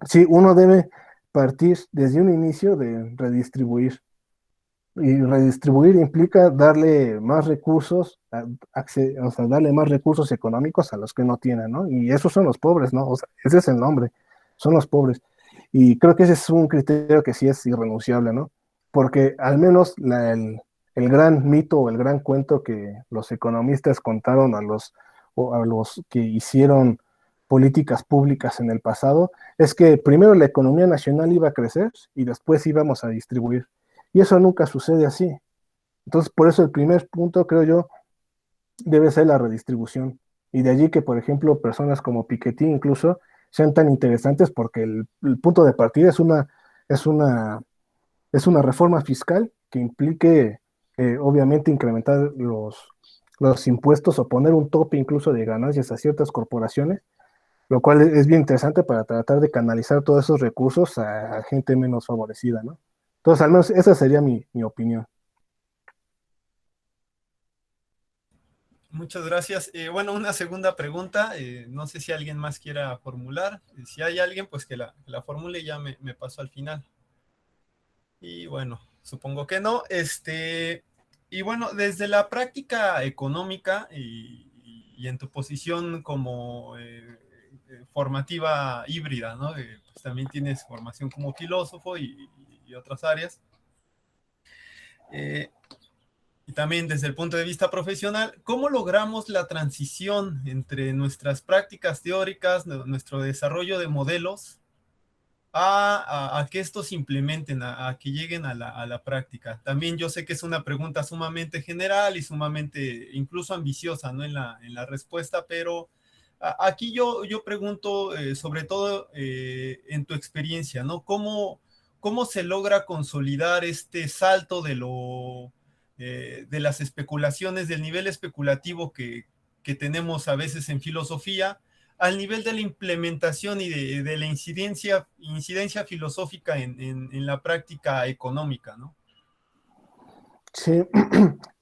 sí, uno debe partir desde un inicio de redistribuir. Y redistribuir implica darle más recursos, o sea, darle más recursos económicos a los que no tienen, ¿no? Y esos son los pobres, ¿no? O sea, ese es el nombre, son los pobres. Y creo que ese es un criterio que sí es irrenunciable, ¿no? Porque al menos el gran mito o el gran cuento que los economistas contaron o a los que hicieron políticas públicas en el pasado es que primero la economía nacional iba a crecer y después íbamos a distribuir. Y eso nunca sucede así. Entonces, por eso el primer punto, creo yo, debe ser la redistribución. Y de allí que, por ejemplo, personas como Piketty incluso sean tan interesantes porque el punto de partida es una, es una reforma fiscal que implique, obviamente, incrementar los impuestos o poner un tope incluso de ganancias a ciertas corporaciones, lo cual es bien interesante para tratar de canalizar todos esos recursos a gente menos favorecida, ¿no? Entonces, al menos esa sería mi opinión. Muchas gracias. Bueno, una segunda pregunta. No sé si alguien más quiera formular. Si hay alguien, pues que la formule y ya me paso al final. Y bueno, supongo que no. Y bueno, desde la práctica económica y en tu posición como formativa híbrida, ¿no? Pues también tienes formación como filósofo y otras áreas. Eh, y también desde el punto de vista profesional, ¿cómo logramos la transición entre nuestras prácticas teóricas, nuestro desarrollo de modelos, a que estos se implementen, a que lleguen a la práctica? También yo sé que es una pregunta sumamente general y sumamente incluso ambiciosa, ¿no? En la respuesta, pero aquí yo pregunto sobre todo en tu experiencia, ¿no? ¿Cómo se logra consolidar este salto de las especulaciones, del nivel especulativo que tenemos a veces en filosofía, al nivel de la implementación y de la incidencia filosófica en la práctica económica, ¿no? Sí,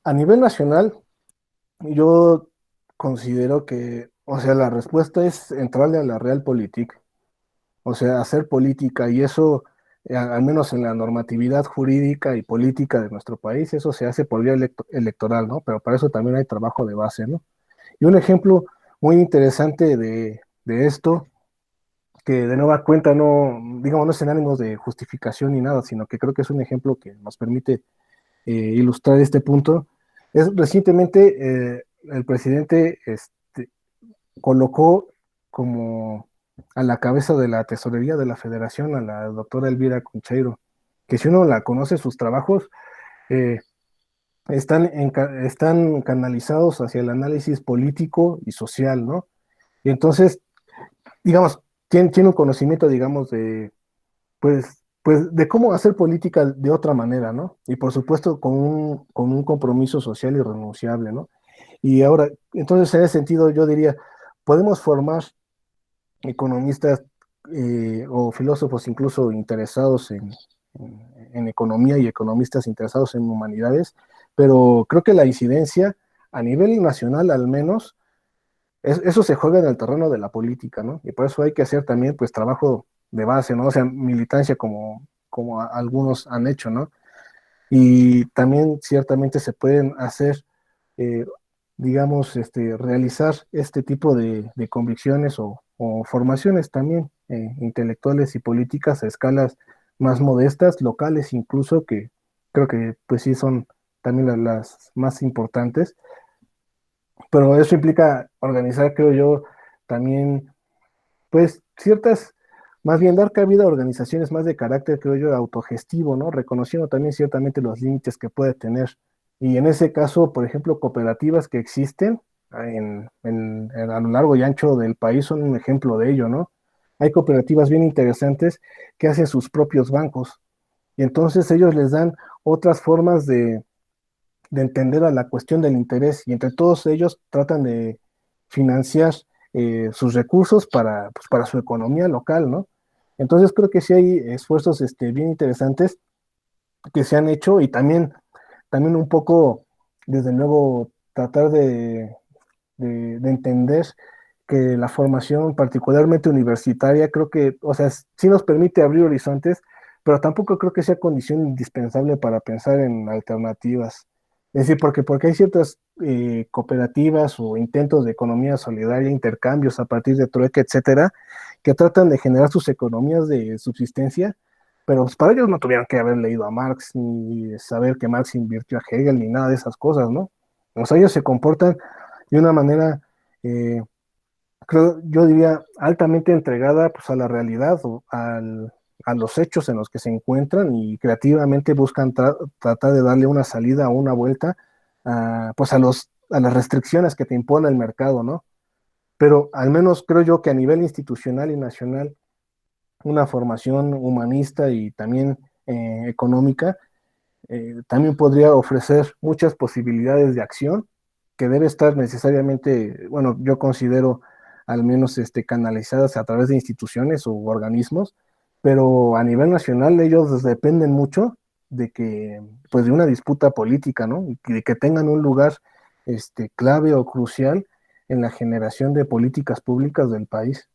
a nivel nacional, yo considero que, o sea, la respuesta es entrarle a la realpolitik, o sea, hacer política, y eso al menos en la normatividad jurídica y política de nuestro país, eso se hace por vía electoral, ¿no? Pero para eso también hay trabajo de base, ¿no? Y un ejemplo muy interesante de esto, que de nueva cuenta no, digamos, no es en ánimos de justificación ni nada, sino que creo que es un ejemplo que nos permite ilustrar este punto, es recientemente el presidente colocó como a la cabeza de la tesorería de la federación a la doctora Elvira Concheiro, que si uno la conoce, sus trabajos eh, están canalizados hacia el análisis político y social, ¿no? Y entonces, digamos, tiene un conocimiento, digamos, pues de cómo hacer política de otra manera, ¿no? Y por supuesto con un compromiso social irrenunciable, ¿no? Y ahora, entonces en ese sentido yo diría, podemos formar economistas o filósofos incluso interesados en economía y economistas interesados en humanidades, pero creo que la incidencia a nivel nacional al menos, eso se juega en el terreno de la política, ¿no? Y por eso hay que hacer también pues trabajo de base, ¿no? O sea, militancia como algunos han hecho, ¿no? Y también ciertamente se pueden hacer eh, digamos, realizar este tipo de convicciones o formaciones también intelectuales y políticas a escalas más modestas, locales incluso, que creo que pues sí son también las más importantes, pero eso implica organizar, creo yo, también pues ciertas, más bien dar cabida a organizaciones más de carácter, creo yo, autogestivo, ¿no? Reconociendo también ciertamente los límites que puede tener. Y en ese caso, por ejemplo, cooperativas que existen a lo largo y ancho del país son un ejemplo de ello, ¿no? Hay cooperativas bien interesantes que hacen sus propios bancos y entonces ellos les dan otras formas de entender a la cuestión del interés y entre todos ellos tratan de financiar sus recursos para su economía local, ¿no? Entonces creo que sí hay esfuerzos bien interesantes que se han hecho y también un poco, desde luego, tratar de entender que la formación, particularmente universitaria, creo que, o sea, sí nos permite abrir horizontes, pero tampoco creo que sea condición indispensable para pensar en alternativas. Es decir, porque hay ciertas cooperativas o intentos de economía solidaria, intercambios a partir de trueque, etcétera, que tratan de generar sus economías de subsistencia, pero pues, para ellos no tuvieron que haber leído a Marx, ni saber que Marx invirtió a Hegel, ni nada de esas cosas, ¿no? O sea, ellos se comportan de una manera, eh, creo, yo diría, altamente entregada pues, a la realidad o a los hechos en los que se encuentran y creativamente buscan tratar de darle una salida o una vuelta pues a las restricciones que te impone el mercado, ¿no? Pero al menos creo yo que a nivel institucional y nacional, una formación humanista y también económica también podría ofrecer muchas posibilidades de acción que debe estar necesariamente, bueno, yo considero al menos canalizadas a través de instituciones u organismos, pero a nivel nacional ellos dependen mucho de que, pues de una disputa política, ¿no? Y de que tengan un lugar clave o crucial en la generación de políticas públicas del país.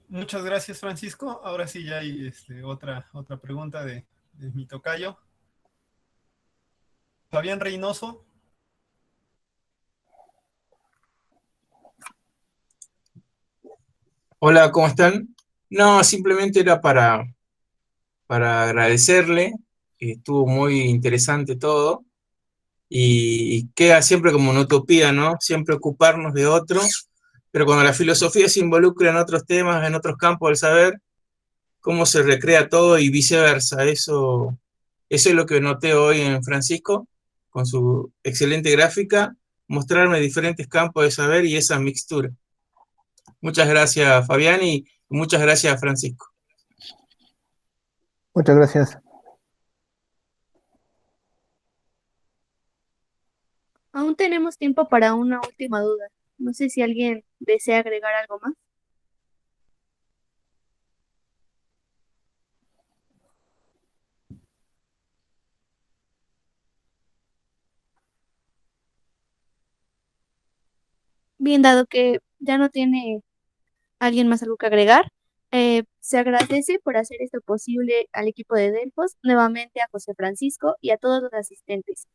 Muchas gracias, Francisco. Ahora sí ya hay otra pregunta de mi tocayo. Fabián Reynoso. Hola, ¿cómo están? No, simplemente era para agradecerle, estuvo muy interesante todo y queda siempre como una utopía, ¿no? Siempre ocuparnos de otros, pero cuando la filosofía se involucra en otros temas, en otros campos del saber, cómo se recrea todo y viceversa. Eso es lo que noté hoy en Francisco, con su excelente gráfica, mostrarme diferentes campos de saber y esa mixtura. Muchas gracias, Fabián, y muchas gracias, Francisco. Muchas gracias. Aún tenemos tiempo para una última duda. No sé si alguien desea agregar algo más. Bien, dado que ya no tiene ¿Alguien más algo que agregar? Se agradece por hacer esto posible al equipo de Delfos, nuevamente a José Francisco y a todos los asistentes.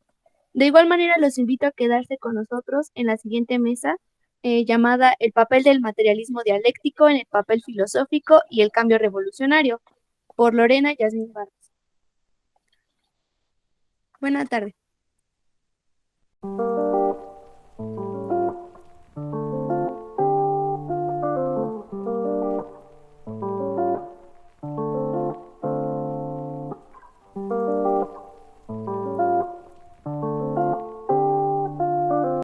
De igual manera, los invito a quedarse con nosotros en la siguiente mesa llamada El papel del materialismo dialéctico en el papel filosófico y el cambio revolucionario, por Lorena Yasmín Vargas. Buena tarde.